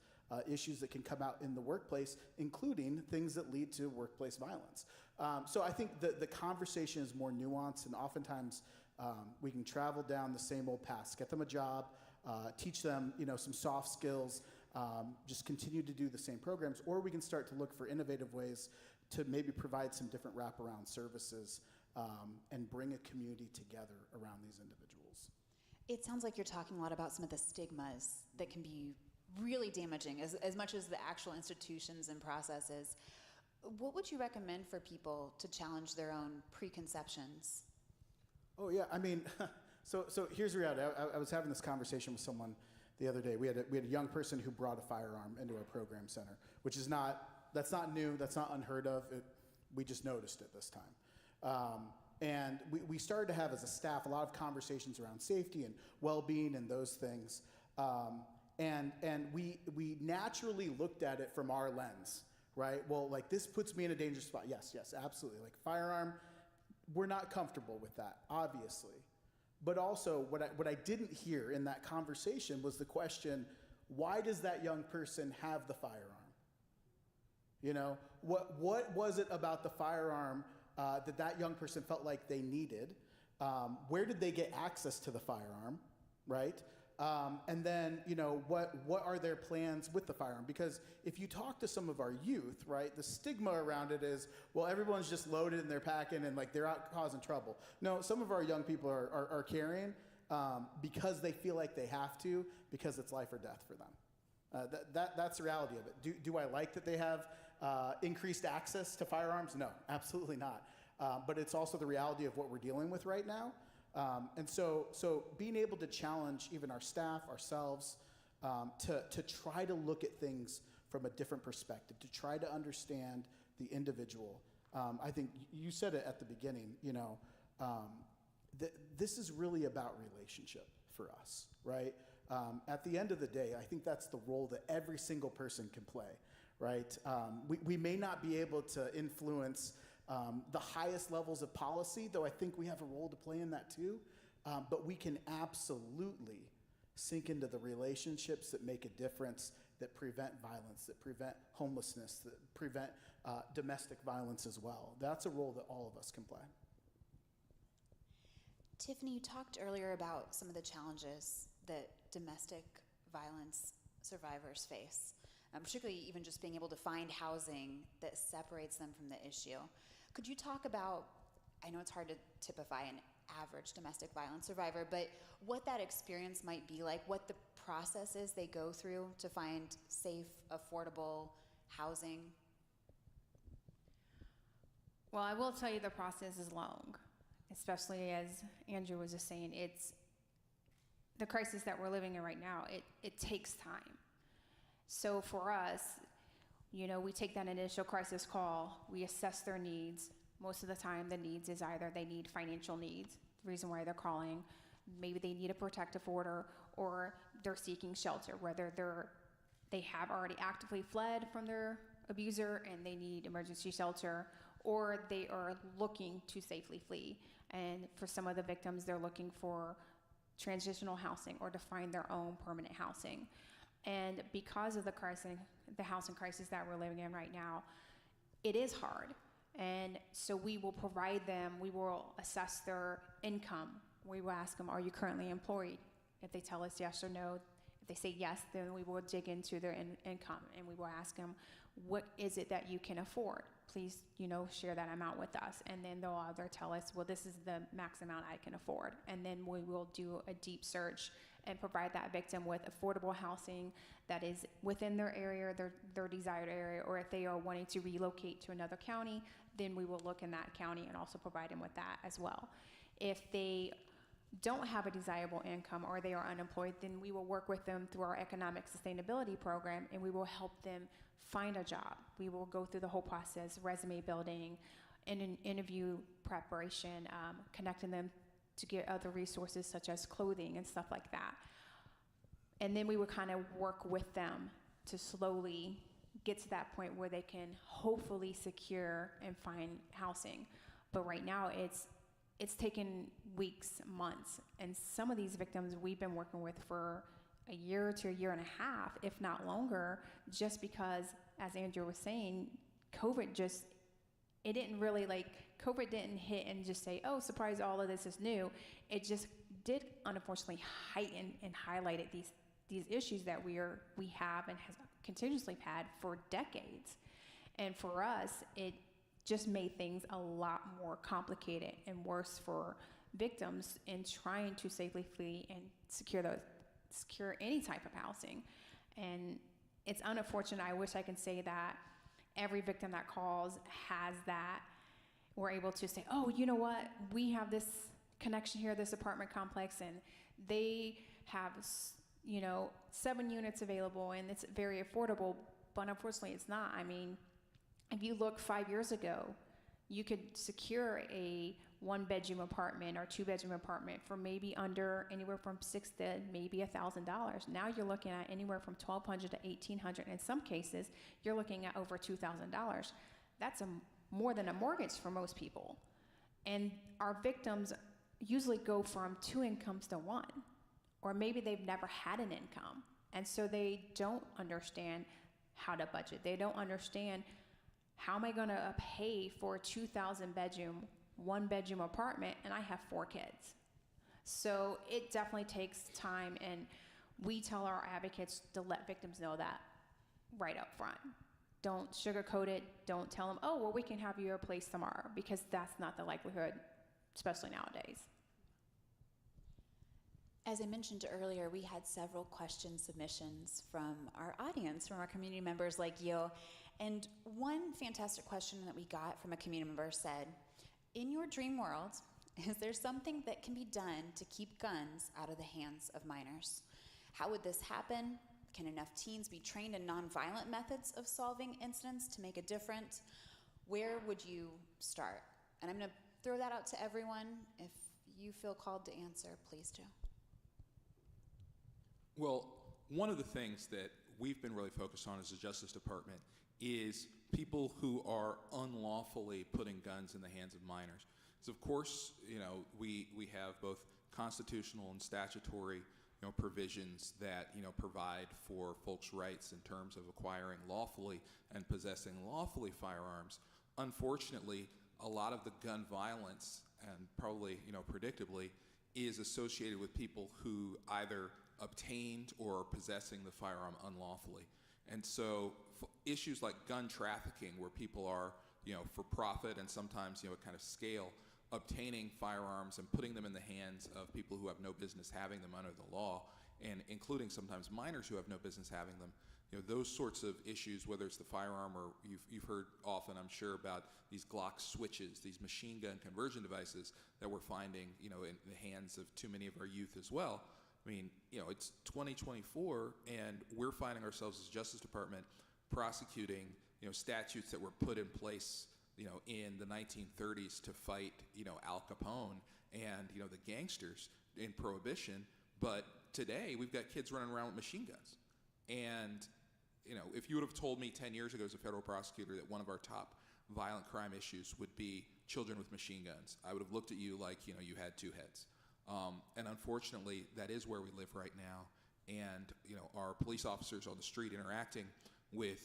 issues that can come out in the workplace, including things that lead to workplace violence. So I think the conversation is more nuanced, and oftentimes we can travel down the same old paths, get them a job, teach them some soft skills, just continue to do the same programs, or we can start to look for innovative ways to maybe provide some different wraparound services and bring a community together around these individuals. It sounds like you're talking a lot about some of the stigmas that can be really damaging, as much as the actual institutions and processes. What would you recommend for people to challenge their own preconceptions? Oh yeah, I mean, so here's the reality. I was having this conversation with someone the other day. We had a young person who brought a firearm into our program center, which is that's not new, that's not unheard of. We just noticed it this time. And we started to have, as a staff, a lot of conversations around safety and well-being and those things. And we naturally looked at it from our lens, right? Well, like, this puts me in a dangerous spot. Yes, absolutely. Like, firearm, we're not comfortable with that, obviously. But also, what I didn't hear in that conversation was the question, why does that young person have the firearm? You know, what was it about the firearm that young person felt like they needed? Where did they get access to the firearm, right? And then, you know, what are their plans with the firearm? Because if you talk to some of our youth, right, the stigma around it is, well, everyone's just loaded and they're packing and, like, they're out causing trouble. No, some of our young people are carrying because they feel like they have to, because it's life or death for them. That's the reality of it. Do I like that they have increased access to firearms? No, absolutely not. But it's also the reality of what we're dealing with right now. And so being able to challenge even our staff, ourselves, to try to look at things from a different perspective, to try to understand the individual. I think you said it at the beginning, you know, this is really about relationship for us, right? At the end of the day, I think that's the role that every single person can play, right? We may not be able to influence the highest levels of policy, though I think we have a role to play in that too. But we can absolutely sink into the relationships that make a difference, that prevent violence, that prevent homelessness, that prevent domestic violence as well. That's a role that all of us can play. Tiffany, you talked earlier about some of the challenges that domestic violence survivors face, particularly even just being able to find housing that separates them from the issue. Could you talk about, I know it's hard to typify an average domestic violence survivor, but what that experience might be like, what the process is they go through to find safe, affordable housing? Well, I will tell you the process is long, especially as Andrew was just saying, it's the crisis that we're living in right now, it takes time. So for us, you know, we take that initial crisis call, we assess their needs. Most of the time, the needs is either they need financial needs, the reason why they're calling, maybe they need a protective order, or they're seeking shelter, whether they have already actively fled from their abuser and they need emergency shelter, or they are looking to safely flee. And for some of the victims, they're looking for transitional housing or to find their own permanent housing. And because of the housing crisis that we're living in right now, it is hard. And so we will provide them, we will assess their income. We will ask them, are you currently employed? If they tell us yes or no, if they say yes, then we will dig into their income and we will ask them, what is it that you can afford? Please, you know, share that amount with us. And then they'll either tell us, well, this is the max amount I can afford. And then we will do a deep search and provide that victim with affordable housing that is within their area, their desired area, or if they are wanting to relocate to another county, then we will look in that county and also provide them with that as well. If they don't have a desirable income or they are unemployed, then we will work with them through our economic sustainability program and we will help them find a job. We will go through the whole process, resume building, and an interview preparation, connecting them to get other resources such as clothing and stuff like that. And then we would kind of work with them to slowly get to that point where they can hopefully secure and find housing. But right now it's taken weeks, months, and some of these victims we've been working with for a year to a year and a half, if not longer, just because, as Andrew was saying, COVID didn't hit and just say, oh, surprise, all of this is new. It just did unfortunately heighten and highlighted these issues that we have and has continuously had for decades. And for us, it just made things a lot more complicated and worse for victims in trying to safely flee and secure any type of housing. And it's unfortunate. I wish I could say that every victim that calls has that. We're able to say, oh, you know what? We have this connection here, this apartment complex, and they have, 7 units available, and it's very affordable. But unfortunately, it's not. I mean, if you look 5 years ago, you could secure a 1-bedroom apartment or 2-bedroom apartment for maybe under anywhere from $600 to maybe $1,000. Now you're looking at anywhere from $1,200 to $1,800. In some cases, you're looking at over $2,000. That's more than a mortgage for most people. And our victims usually go from 2 incomes to 1, or maybe they've never had an income. And so they don't understand how to budget. They don't understand, how am I going to pay for a 2,000-bedroom, 1-bedroom apartment, and I have 4 kids? So it definitely takes time, and we tell our advocates to let victims know that right up front. Don't sugarcoat it. Don't tell them, oh, well, we can have you replaced tomorrow, because that's not the likelihood, especially nowadays. As I mentioned earlier, we had several question submissions from our audience, from our community members like you. And one fantastic question that we got from a community member said, in your dream world, is there something that can be done to keep guns out of the hands of minors? How would this happen? Can enough teens be trained in nonviolent methods of solving incidents to make a difference? Where would you start? And I'm going to throw that out to everyone. If you feel called to answer, please do. Well, one of the things that we've been really focused on as the Justice Department is people who are unlawfully putting guns in the hands of minors. So of course, we have both constitutional and statutory provisions that provide for folks' rights in terms of acquiring lawfully and possessing lawfully firearms. Unfortunately, a lot of the gun violence, and probably predictably, is associated with people who either obtained or are possessing the firearm unlawfully. And so issues like gun trafficking, where people are, for profit and sometimes, kind of scale, obtaining firearms and putting them in the hands of people who have no business having them under the law, and including sometimes minors who have no business having them. Those sorts of issues, whether it's the firearm or you've heard often, I'm sure, about these Glock switches, these machine gun conversion devices that we're finding, in the hands of too many of our youth as well. I mean, it's 2024, and we're finding ourselves as Justice Department prosecuting, statutes that were put in place, in the 1930s to fight, Al Capone and, the gangsters in Prohibition. But today, we've got kids running around with machine guns. And, if you would have told me 10 years ago as a federal prosecutor that one of our top violent crime issues would be children with machine guns, I would have looked at you like, you had 2 heads. And unfortunately, that is where we live right now. And, our police officers on the street interacting with,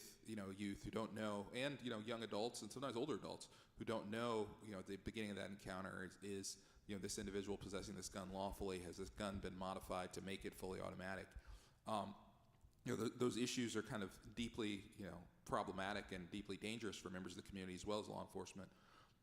youth who don't know, and, young adults and sometimes older adults who don't know, the beginning of that encounter is this individual possessing this gun lawfully. Has this gun been modified to make it fully automatic? Those issues are kind of deeply, problematic and deeply dangerous for members of the community as well as law enforcement.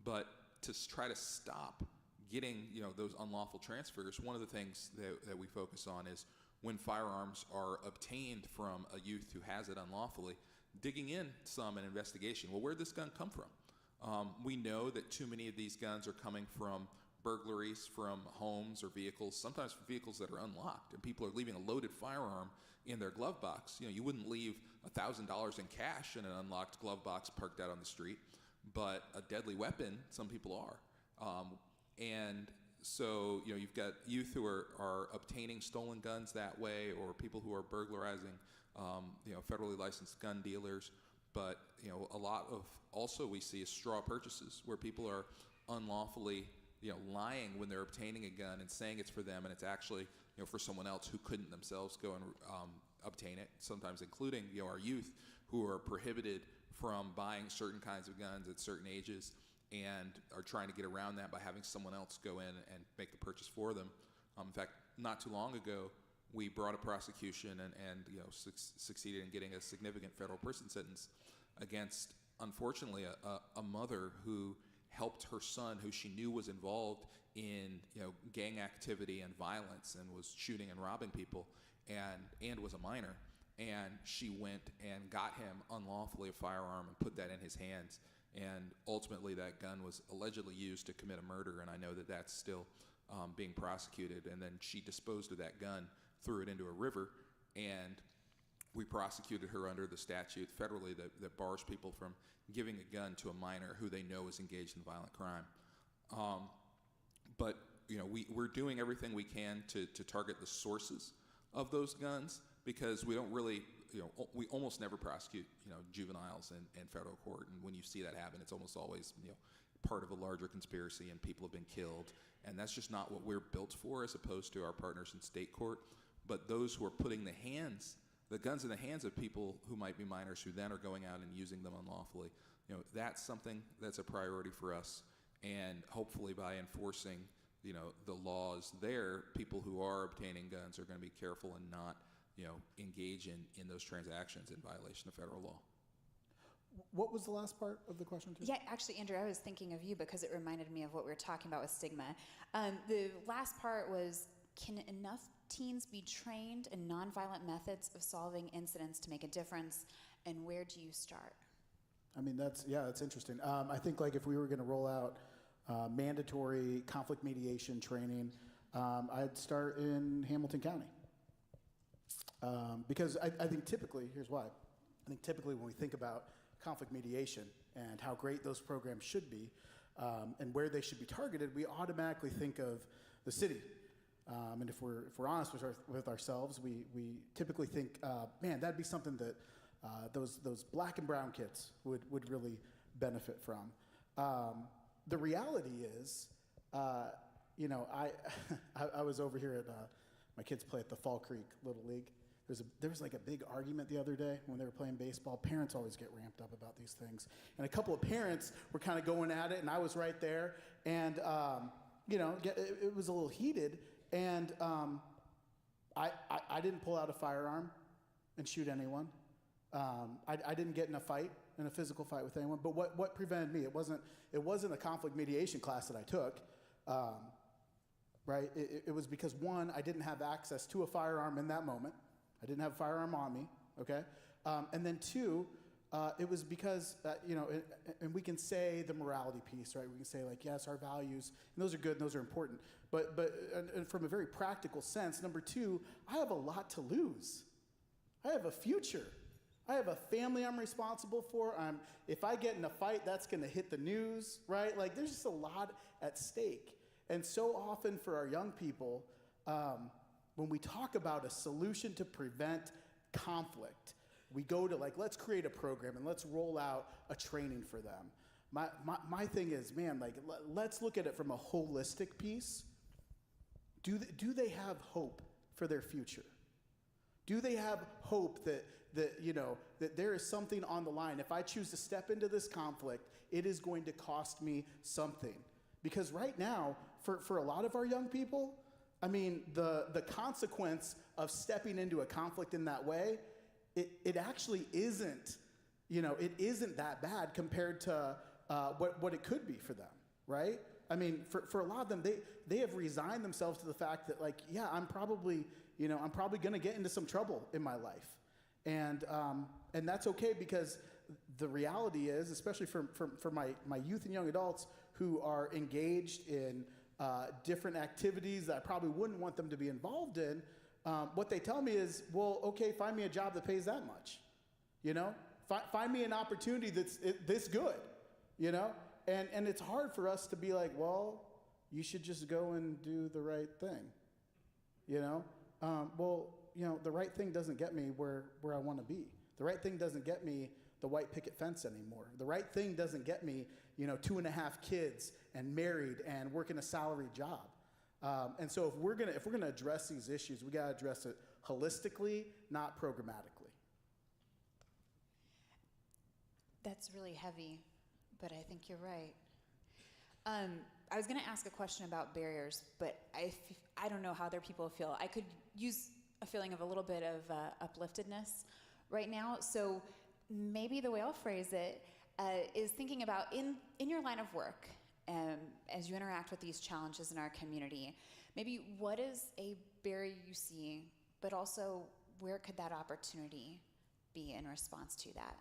But to try to stop getting, those unlawful transfers, one of the things that we focus on is when firearms are obtained from a youth who has it unlawfully, digging in some an investigation. Well, where'd this gun come from? We know that too many of these guns are coming from burglaries from homes or vehicles, sometimes from vehicles that are unlocked, and people are leaving a loaded firearm in their glove box. You wouldn't leave $1,000 in cash in an unlocked glove box parked out on the street, but a deadly weapon, some people are. And so, you've got youth who are obtaining stolen guns that way, or people who are burglarizing, federally licensed gun dealers. But, a lot of also we see is straw purchases where people are unlawfully, lying when they're obtaining a gun and saying it's for them, and it's actually, for someone else who couldn't themselves go and obtain it, sometimes including, our youth who are prohibited from buying certain kinds of guns at certain ages, and are trying to get around that by having someone else go in and make the purchase for them. In fact, not too long ago, we brought a prosecution and succeeded in getting a significant federal prison sentence against, unfortunately, a mother who helped her son, who she knew was involved in gang activity and violence and was shooting and robbing people, and was a minor. And she went and got him unlawfully a firearm and put that in his hands. And ultimately, that gun was allegedly used to commit a murder, and I know that that's still being prosecuted. And then she disposed of that gun, threw it into a river, and we prosecuted her under the statute federally that bars people from giving a gun to a minor who they know is engaged in violent crime. But we're doing everything we can to target the sources of those guns, because we don't really, we almost never prosecute, juveniles in federal court. And when you see that happen, it's almost always, part of a larger conspiracy and people have been killed. And that's just not what we're built for, as opposed to our partners in state court. But those who are putting the guns in the hands of people who might be minors, who then are going out and using them unlawfully, that's something that's a priority for us. And hopefully by enforcing, the laws there, people who are obtaining guns are going to be careful and not, engage in those transactions in violation of federal law. What was the last part of the question, too? Yeah, actually, Andrew, I was thinking of you because it reminded me of what we were talking about with stigma. The last part was, can enough teens be trained in nonviolent methods of solving incidents to make a difference, and where do you start? I mean, that's interesting. I think like if we were going to roll out mandatory conflict mediation training, I'd start in Hamilton County. Because I think typically, here's why. I think typically when we think about conflict mediation and how great those programs should be and where they should be targeted, we automatically think of the city. And if we're honest with ourselves, we typically think, man, that'd be something that those black and brown kids would really benefit from. The reality is, I was over here at my kids play at the Fall Creek Little League. There was like a big argument the other day when they were playing baseball. Parents always get ramped up about these things. And a couple of parents were kind of going at it, and I was right there. And, it was a little heated. And I didn't pull out a firearm and shoot anyone. I didn't get in a physical fight with anyone. But what prevented me? It wasn't a conflict mediation class that I took. Right? It was because, one, I didn't have access to a firearm in that moment. I didn't have a firearm on me, okay? And then two, it was because, and we can say the morality piece, right? We can say, like, yes, our values, and those are good, and those are important. But and from a very practical sense, number two, I have a lot to lose. I have a future. I have a family I'm responsible for. If I get in a fight, that's going to hit the news, right? Like, there's just a lot at stake. And so often for our young people, when we talk about a solution to prevent conflict, we go to like, let's create a program and let's roll out a training for them. My thing is, man, like, let's look at it from a holistic piece. Do they have hope for their future? Do they have hope that there is something on the line? If I choose to step into this conflict, it is going to cost me something. Because right now, for a lot of our young people, I mean, the consequence of stepping into a conflict in that way, it actually isn't, it isn't that bad compared to what it could be for them, right? I mean, for a lot of them, they have resigned themselves to the fact that, like, yeah, I'm probably going to get into some trouble in my life, and that's okay, because the reality is, especially for my youth and young adults who are engaged in different activities that I probably wouldn't want them to be involved in, what they tell me is, well, okay, find me a job that pays that much, find me an opportunity that's this good, and it's hard for us to be like, well, you should just go and do the right thing, the right thing doesn't get me where I want to be. The right thing doesn't get me the white picket fence anymore. The right thing doesn't get me, 2.5 kids and married and working a salaried job. And so if we're gonna address these issues, we gotta address it holistically, not programmatically. That's really heavy, but I think you're right. I was gonna ask a question about barriers, but I don't know how other people feel. I could use a feeling of a little bit of upliftedness right now. So maybe the way I'll phrase it is thinking about in your line of work, as you interact with these challenges in our community, maybe what is a barrier you see, but also where could that opportunity be in response to that?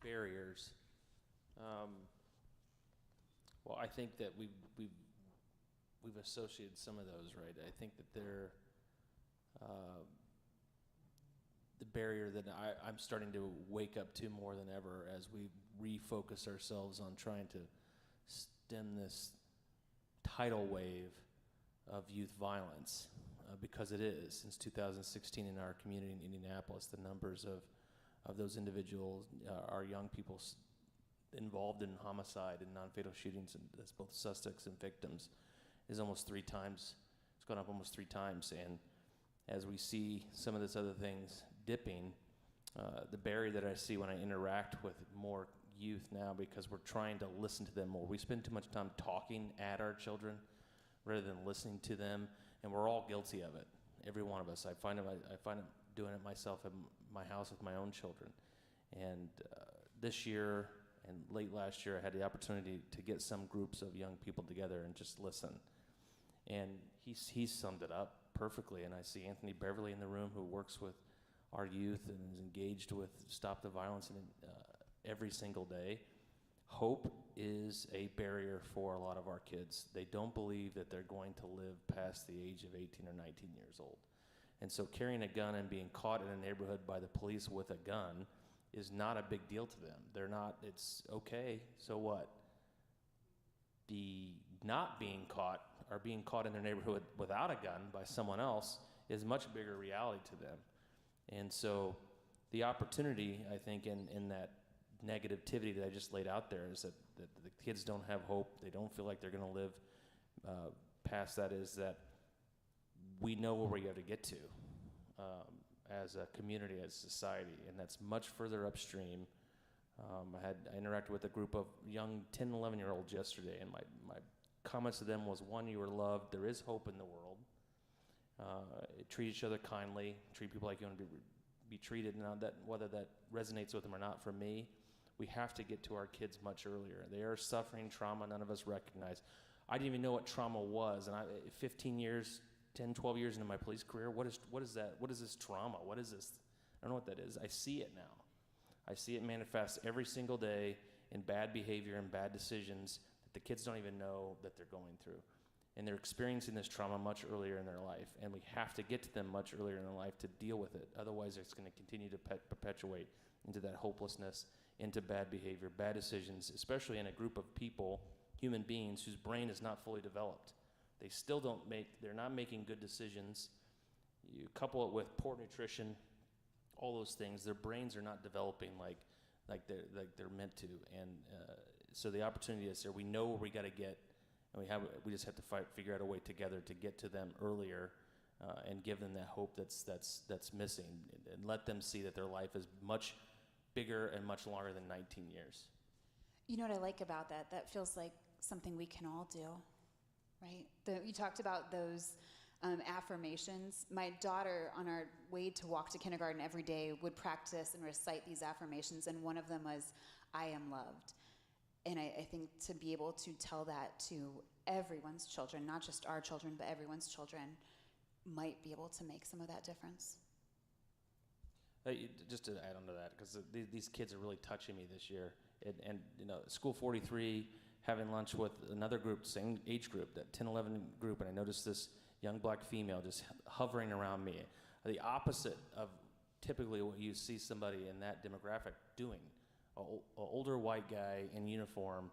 Barriers. Well, I think that we've associated some of those, right? I think that they're the barrier that I'm starting to wake up to more than ever as we refocus ourselves on trying to stem this tidal wave of youth violence, because it is. Since 2016 in our community in Indianapolis, the numbers of those individuals, our young people involved in homicide and non-fatal shootings, and as both suspects and victims, is almost 3 times. It's gone up almost 3 times. And as we see some of this other things dipping, the barrier that I see when I interact with more youth now, because we're trying to listen to them more. We spend too much time talking at our children rather than listening to them, and we're all guilty of it. Every one of us. I find it doing it myself in my house with my own children. And this year and late last year, I had the opportunity to get some groups of young people together and just listen. And he summed it up perfectly. And I see Anthony Beverly in the room, who works with our youth and is engaged with Stop the Violence every single day. Hope is a barrier for a lot of our kids. They don't believe that they're going to live past the age of 18 or 19 years old. And so carrying a gun and being caught in a neighborhood by the police with a gun is not a big deal to them. They're not, it's okay, so what? The not being caught, or being caught in their neighborhood without a gun by someone else, is much bigger reality to them. And so the opportunity, I think, in that negativity that I just laid out there, is that the kids don't have hope. They don't feel like they're going to live past that, is that we know where we got to get to as a community, as a society, and that's much further upstream. I interacted with a group of young 10, 11-year-olds yesterday, and my comments to them was, 1, you are loved. There is hope in the world. Treat each other kindly. Treat people like you want to be treated. Now, that whether that resonates with them or not, for me, we have to get to our kids much earlier. They are suffering trauma none of us recognize. I didn't even know what trauma was, and 15 years, 10, 12 years into my police career, what is that? What is this trauma? What is this? I don't know what that is. I see it now. I see it manifest every single day in bad behavior and bad decisions that the kids don't even know that they're going through. And they're experiencing this trauma much earlier in their life, and we have to get to them much earlier in their life to deal with it. Otherwise, it's going to continue to perpetuate into that hopelessness, into bad behavior, bad decisions, especially in a group of people, human beings, whose brain is not fully developed. They still they're not making good decisions. You couple it with poor nutrition, all those things, their brains are not developing like they're meant to. And so the opportunity is there. We know where we got to get, and we just have to figure out a way together to get to them earlier, and give them that hope that's missing, and let them see that their life is much bigger and much longer than 19 years. You know what I like about that? That feels like something we can all do, right? You talked about those affirmations. My daughter, on our way to walk to kindergarten every day, would practice and recite these affirmations, and one of them was, I am loved. And I think to be able to tell that to everyone's children, not just our children, but everyone's children, might be able to make some of that difference. Just to add on to that, because these kids are really touching me this year. And School 43, having lunch with another group, same age group, that 10, 11 group, and I noticed this young black female just hovering around me. The opposite of typically what you see somebody in that demographic doing. An older white guy in uniform,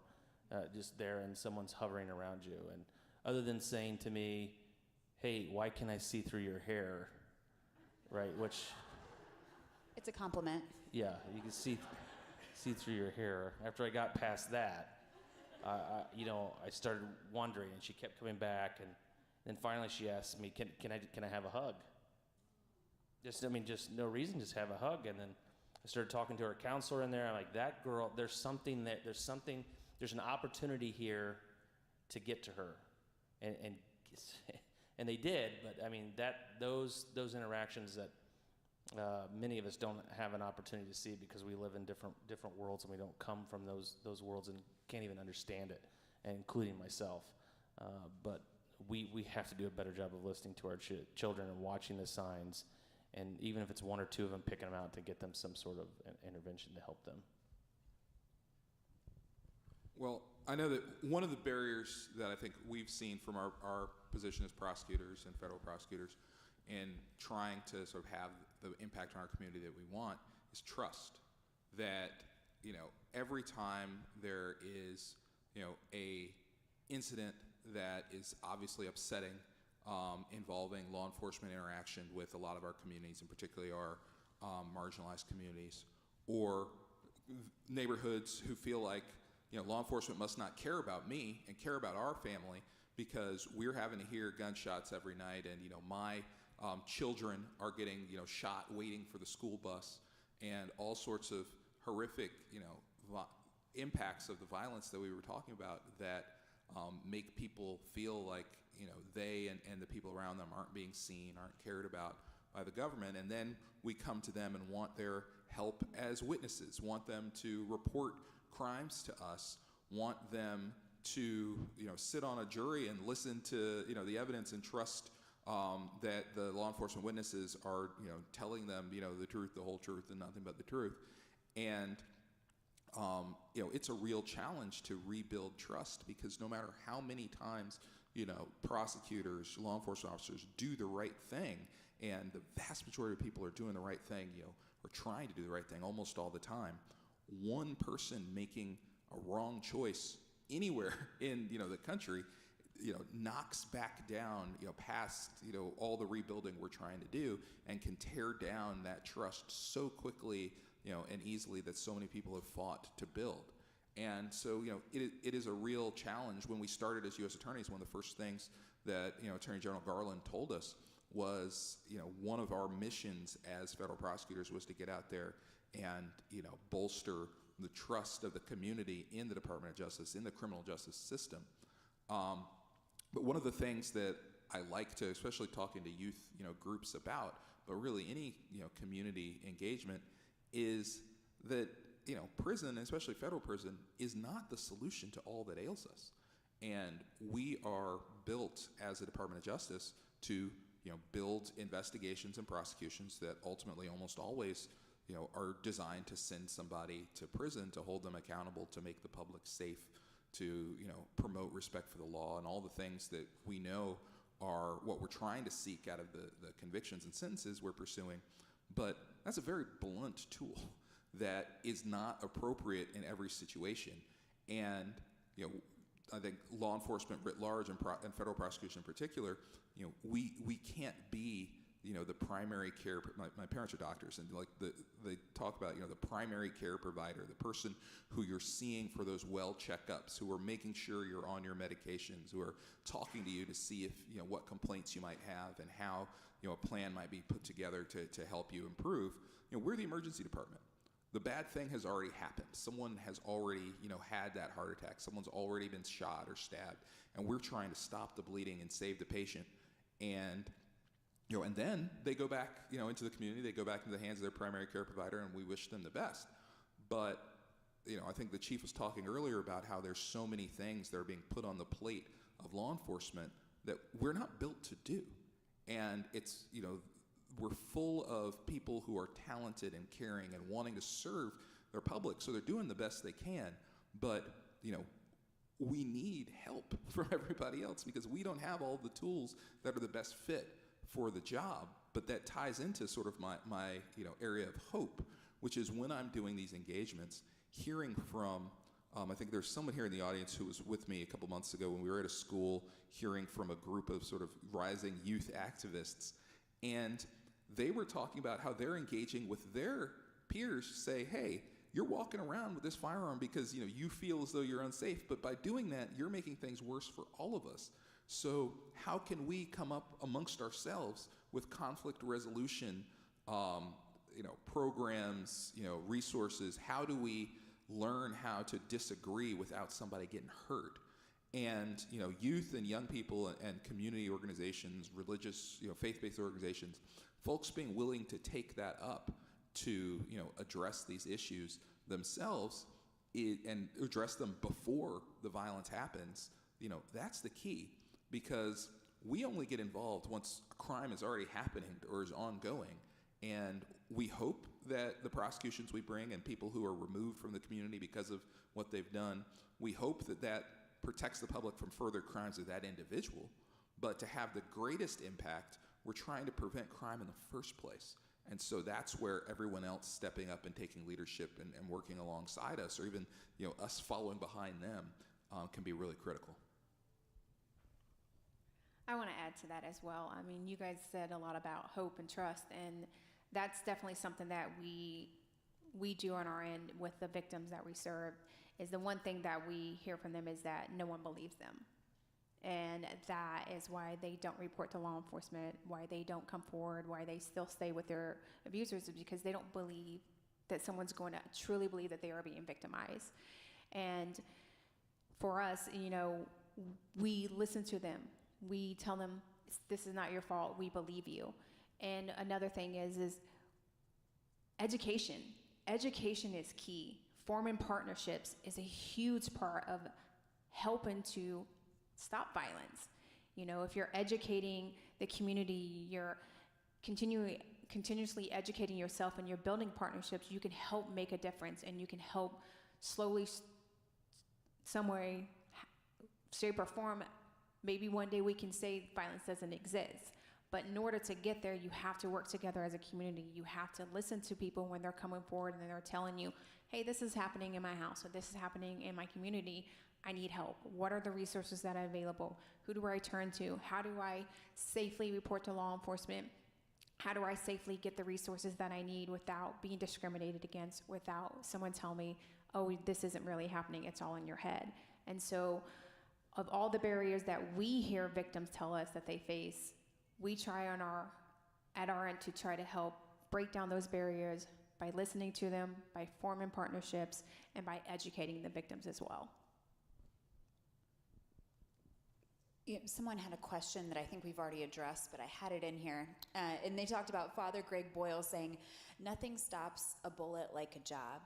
just there, and someone's hovering around you. And other than saying to me, hey, why can I see through your hair, right, which... It's a compliment. Yeah, you can see through your hair. After I got past that, I started wondering, and she kept coming back, and then finally she asked me, "Can I have a hug?" Just no reason, just have a hug. And then I started talking to her counselor in there. I'm like, that girl, there's an opportunity here to get to her. And they did, but I mean, those interactions that many of us don't have an opportunity to see because we live in different worlds and we don't come from those worlds and can't even understand it, and including myself. But we have to do a better job of listening to our children and watching the signs, and even if it's one or two of them, picking them out to get them some sort of intervention to help them. Well, I know that one of the barriers that I think we've seen from our position as prosecutors and federal prosecutors in trying to sort of have the impact on our community that we want is trust. That, every time there is, a incident that is obviously upsetting, involving law enforcement interaction with a lot of our communities, and particularly our marginalized communities, or neighborhoods who feel like, law enforcement must not care about me and care about our family because we're having to hear gunshots every night, and my children are getting shot waiting for the school bus, and all sorts of horrific impacts of the violence that we were talking about that make people feel like they and the people around them aren't being seen, aren't cared about by the government. And then we come to them and want their help as witnesses, want them to report crimes to us, want them to sit on a jury and listen to the evidence and trust that the law enforcement witnesses are telling them the truth, the whole truth, and nothing but the truth. And it's a real challenge to rebuild trust, because no matter how many times prosecutors, law enforcement officers do the right thing, and the vast majority of people are doing the right thing, or trying to do the right thing almost all the time, one person making a wrong choice anywhere in the country knocks back down past all the rebuilding we're trying to do, and can tear down that trust so quickly and easily that so many people have fought to build. And so it is a real challenge. When we started as U.S. attorneys, one of the first things that Attorney General Garland told us was one of our missions as federal prosecutors was to get out there and bolster the trust of the community in the Department of Justice, in the criminal justice system. But one of the things that I like to, especially talking to youth groups about, but really any community engagement, is that prison, especially federal prison, is not the solution to all that ails us. And we are built as a Department of Justice to build investigations and prosecutions that ultimately almost always are designed to send somebody to prison, to hold them accountable, to make the public safe, to promote respect for the law, and all the things that we know are what we're trying to seek out of the convictions and sentences we're pursuing. But that's a very blunt tool that is not appropriate in every situation. And I think law enforcement writ large and federal prosecution in particular, we can't be the primary care. My parents are doctors, and they talk about the primary care provider, the person who you're seeing for those well checkups, who are making sure you're on your medications, who are talking to you to see if what complaints you might have and how a plan might be put together to help you improve. We're the emergency department. The bad thing has already happened. Someone has already had that heart attack. Someone's already been shot or stabbed, and we're trying to stop the bleeding and save the patient. And and then they go back, into the community. They go back into the hands of their primary care provider, and we wish them the best. But, I think the chief was talking earlier about how there's so many things that are being put on the plate of law enforcement that we're not built to do. And it's, we're full of people who are talented and caring and wanting to serve their public, so they're doing the best they can. But, we need help from everybody else, because we don't have all the tools that are the best fit for the job. But that ties into sort of my area of hope, which is when I'm doing these engagements, hearing from, I think there's someone here in the audience who was with me a couple months ago when we were at a school, hearing from a group of sort of rising youth activists, and they were talking about how they're engaging with their peers, say, hey, you're walking around with this firearm because you feel as though you're unsafe, but by doing that, you're making things worse for all of us. So how can we come up amongst ourselves with conflict resolution, programs, resources. How do we learn how to disagree without somebody getting hurt? And youth and young people and community organizations, religious, faith-based organizations, folks being willing to take that up to address these issues themselves and address them before the violence happens. That's the key, because we only get involved once a crime is already happening or is ongoing. And we hope that the prosecutions we bring and people who are removed from the community because of what they've done, we hope that that protects the public from further crimes of that individual. But to have the greatest impact, we're trying to prevent crime in the first place. And so that's where everyone else stepping up and taking leadership and working alongside us, or even us following behind them, can be really critical. I want to add to that as well. I mean, you guys said a lot about hope and trust, and that's definitely something that we do on our end with the victims that we serve. Is the one thing that we hear from them is that no one believes them. And that is why they don't report to law enforcement, why they don't come forward, why they still stay with their abusers, is because they don't believe that someone's going to truly believe that they are being victimized. And for us, we listen to them. We tell them, this is not your fault, we believe you. And another thing is education. Education is key. Forming partnerships is a huge part of helping to stop violence. If you're educating the community, you're continuously educating yourself, and you're building partnerships, you can help make a difference, and you can help slowly, some way, shape or form, maybe one day we can say violence doesn't exist. But in order to get there, you have to work together as a community. You have to listen to people when they're coming forward and they're telling you, hey, this is happening in my house, or this is happening in my community. I need help. What are the resources that are available? Who do I turn to? How do I safely report to law enforcement? How do I safely get the resources that I need without being discriminated against, without someone telling me, oh, this isn't really happening, it's all in your head? And so of all the barriers that we hear victims tell us that they face, we try at our end to try to help break down those barriers by listening to them, by forming partnerships, and by educating the victims as well. Someone had a question that I think we've already addressed, but I had it in here. And they talked about Father Greg Boyle saying, nothing stops a bullet like a job.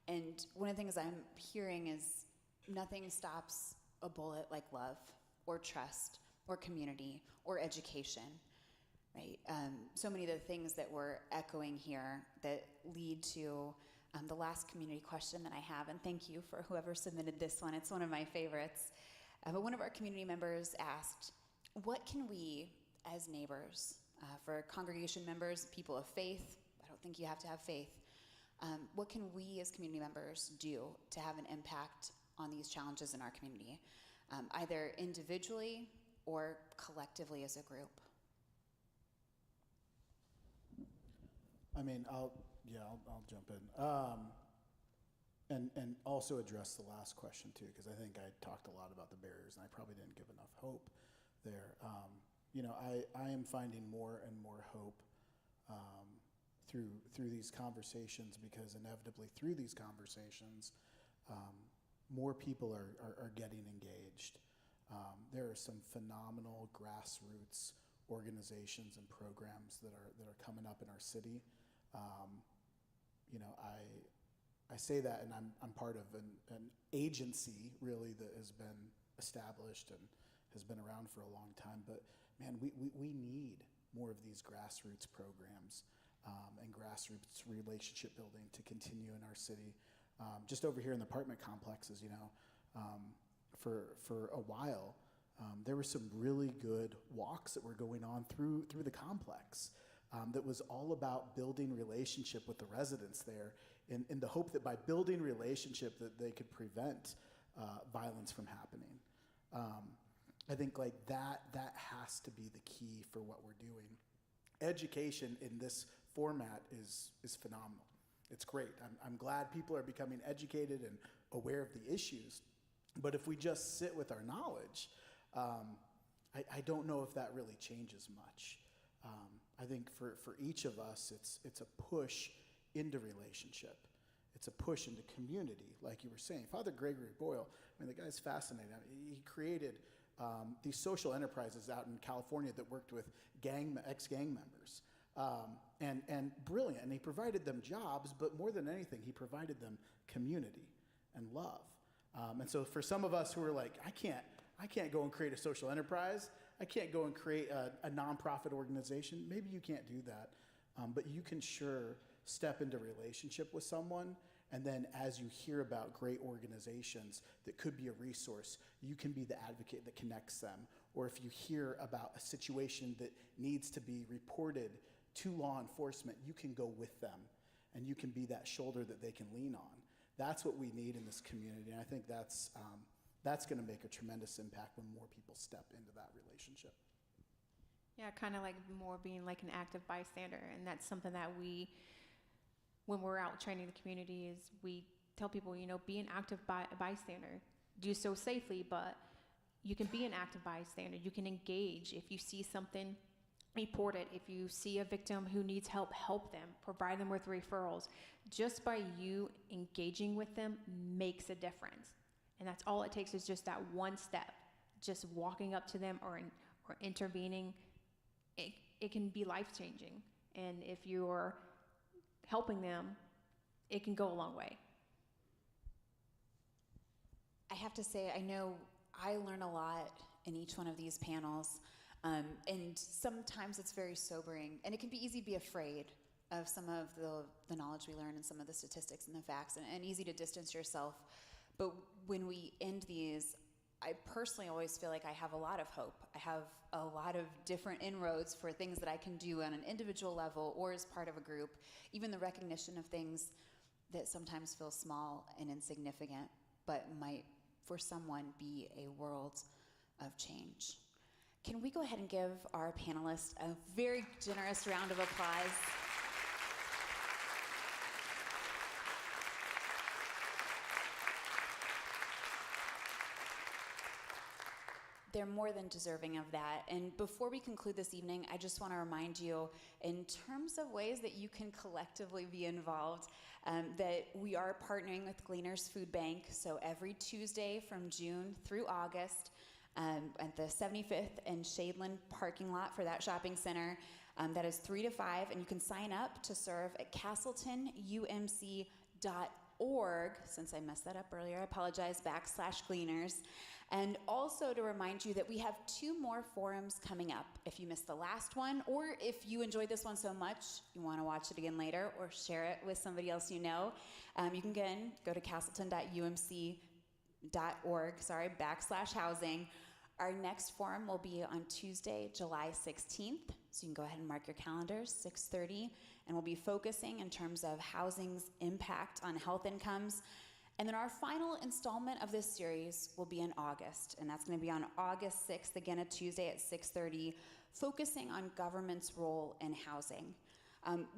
And one of the things I'm hearing is nothing stops a bullet like love or trust or community or education, right? So many of the things that we're echoing here that lead to the last community question that I have, and thank you for whoever submitted this one. It's one of my favorites. But one of our community members asked, what can we as neighbors, for congregation members, people of faith, I don't think you have to have faith, what can we as community members do to have an impact on these challenges in our community, either individually or collectively as a group? I mean, I'll jump in. And also address the last question too, because I think I talked a lot about the barriers and I probably didn't give enough hope there. I am finding more and more hope through these conversations, because inevitably through these conversations, more people are getting engaged. There are some phenomenal grassroots organizations and programs that are coming up in our city. I say that, and I'm part of an agency really that has been established and has been around for a long time. But man, we need more of these grassroots programs and grassroots relationship building to continue in our city. Just over here in the apartment complexes, for a while, there were some really good walks that were going on through the complex that was all about building relationship with the residents there, in the hope that by building relationship that they could prevent violence from happening. I think like that has to be the key for what we're doing. Education in this format is phenomenal. It's great. I'm glad people are becoming educated and aware of the issues. But if we just sit with our knowledge, I don't know if that really changes much. I think for each of us, it's a push into relationship. It's a push into community, like you were saying. Father Gregory Boyle, I mean, the guy's fascinating. I mean, he created these social enterprises out in California that worked with ex-gang members. And brilliant. And he provided them jobs, but more than anything, he provided them community and love. And so for some of us who are like, I can't go and create a social enterprise. I can't go and create a nonprofit organization. Maybe you can't do that. But you can sure step into relationship with someone, and then as you hear about great organizations that could be a resource, you can be the advocate that connects them. Or if you hear about a situation that needs to be reported to law enforcement, you can go with them, and you can be that shoulder that they can lean on. That's what we need in this community, and I think that's going to make a tremendous impact when more people step into that relationship. Yeah, kind of like more being like an active bystander, and that's something that we, when we're out training the community, is we tell people, be an active bystander. Do so safely, but you can be an active bystander. You can engage. If you see something, report it. If you see a victim who needs help, help them. Provide them with referrals. Just by you engaging with them makes a difference. And that's all it takes, is just that one step. Just walking up to them or intervening. It can be life-changing. And if you're helping them, it can go a long way. I have to say, I know I learn a lot in each one of these panels, and sometimes it's very sobering, and it can be easy to be afraid of some of the knowledge we learn and some of the statistics and the facts, and easy to distance yourself. But when we end these, I personally always feel like I have a lot of hope. I have a lot of different inroads for things that I can do on an individual level or as part of a group, even the recognition of things that sometimes feel small and insignificant, but might, for someone, be a world of change. Can we go ahead and give our panelists a very generous round of applause? They're more than deserving of that. And before we conclude this evening, I just want to remind you, in terms of ways that you can collectively be involved, that we are partnering with Gleaners Food Bank. So every Tuesday from June through August, at the 75th and Shadeland parking lot for that shopping center, that is 3 to 5, and you can sign up to serve at castletonumc.org. Since I messed that up earlier, I apologize, /Gleaners. And also to remind you that we have 2 more forums coming up. If you missed the last one, or if you enjoyed this one so much, you want to watch it again later or share it with somebody else you know, you can again go to castleton.umc.org, /housing. Our next forum will be on Tuesday, July 16th. So you can go ahead and mark your calendars, 6:30. And we'll be focusing in terms of housing's impact on health incomes. And then our final installment of this series will be in August, and that's going to be on August 6th, again a Tuesday at 6:30, focusing on government's role in housing.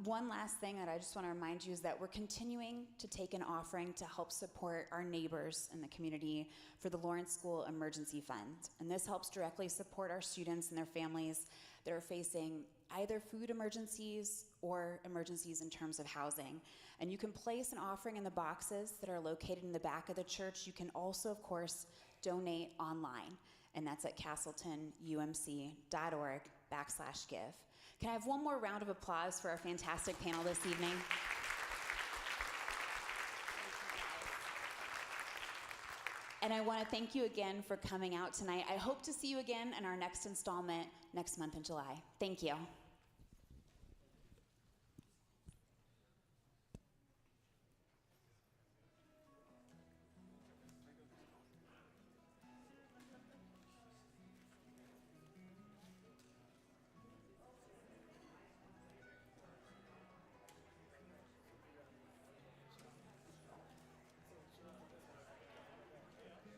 One last thing that I just want to remind you is that we're continuing to take an offering to help support our neighbors in the community for the Lawrence School Emergency Fund. And this helps directly support our students and their families that are facing either food emergencies or emergencies in terms of housing. And you can place an offering in the boxes that are located in the back of the church. You can also, of course, donate online, and that's at castletonumc.org/give. Can I have one more round of applause for our fantastic panel this evening? And I want to thank you again for coming out tonight. I hope to see you again in our next installment next month in July. Thank you.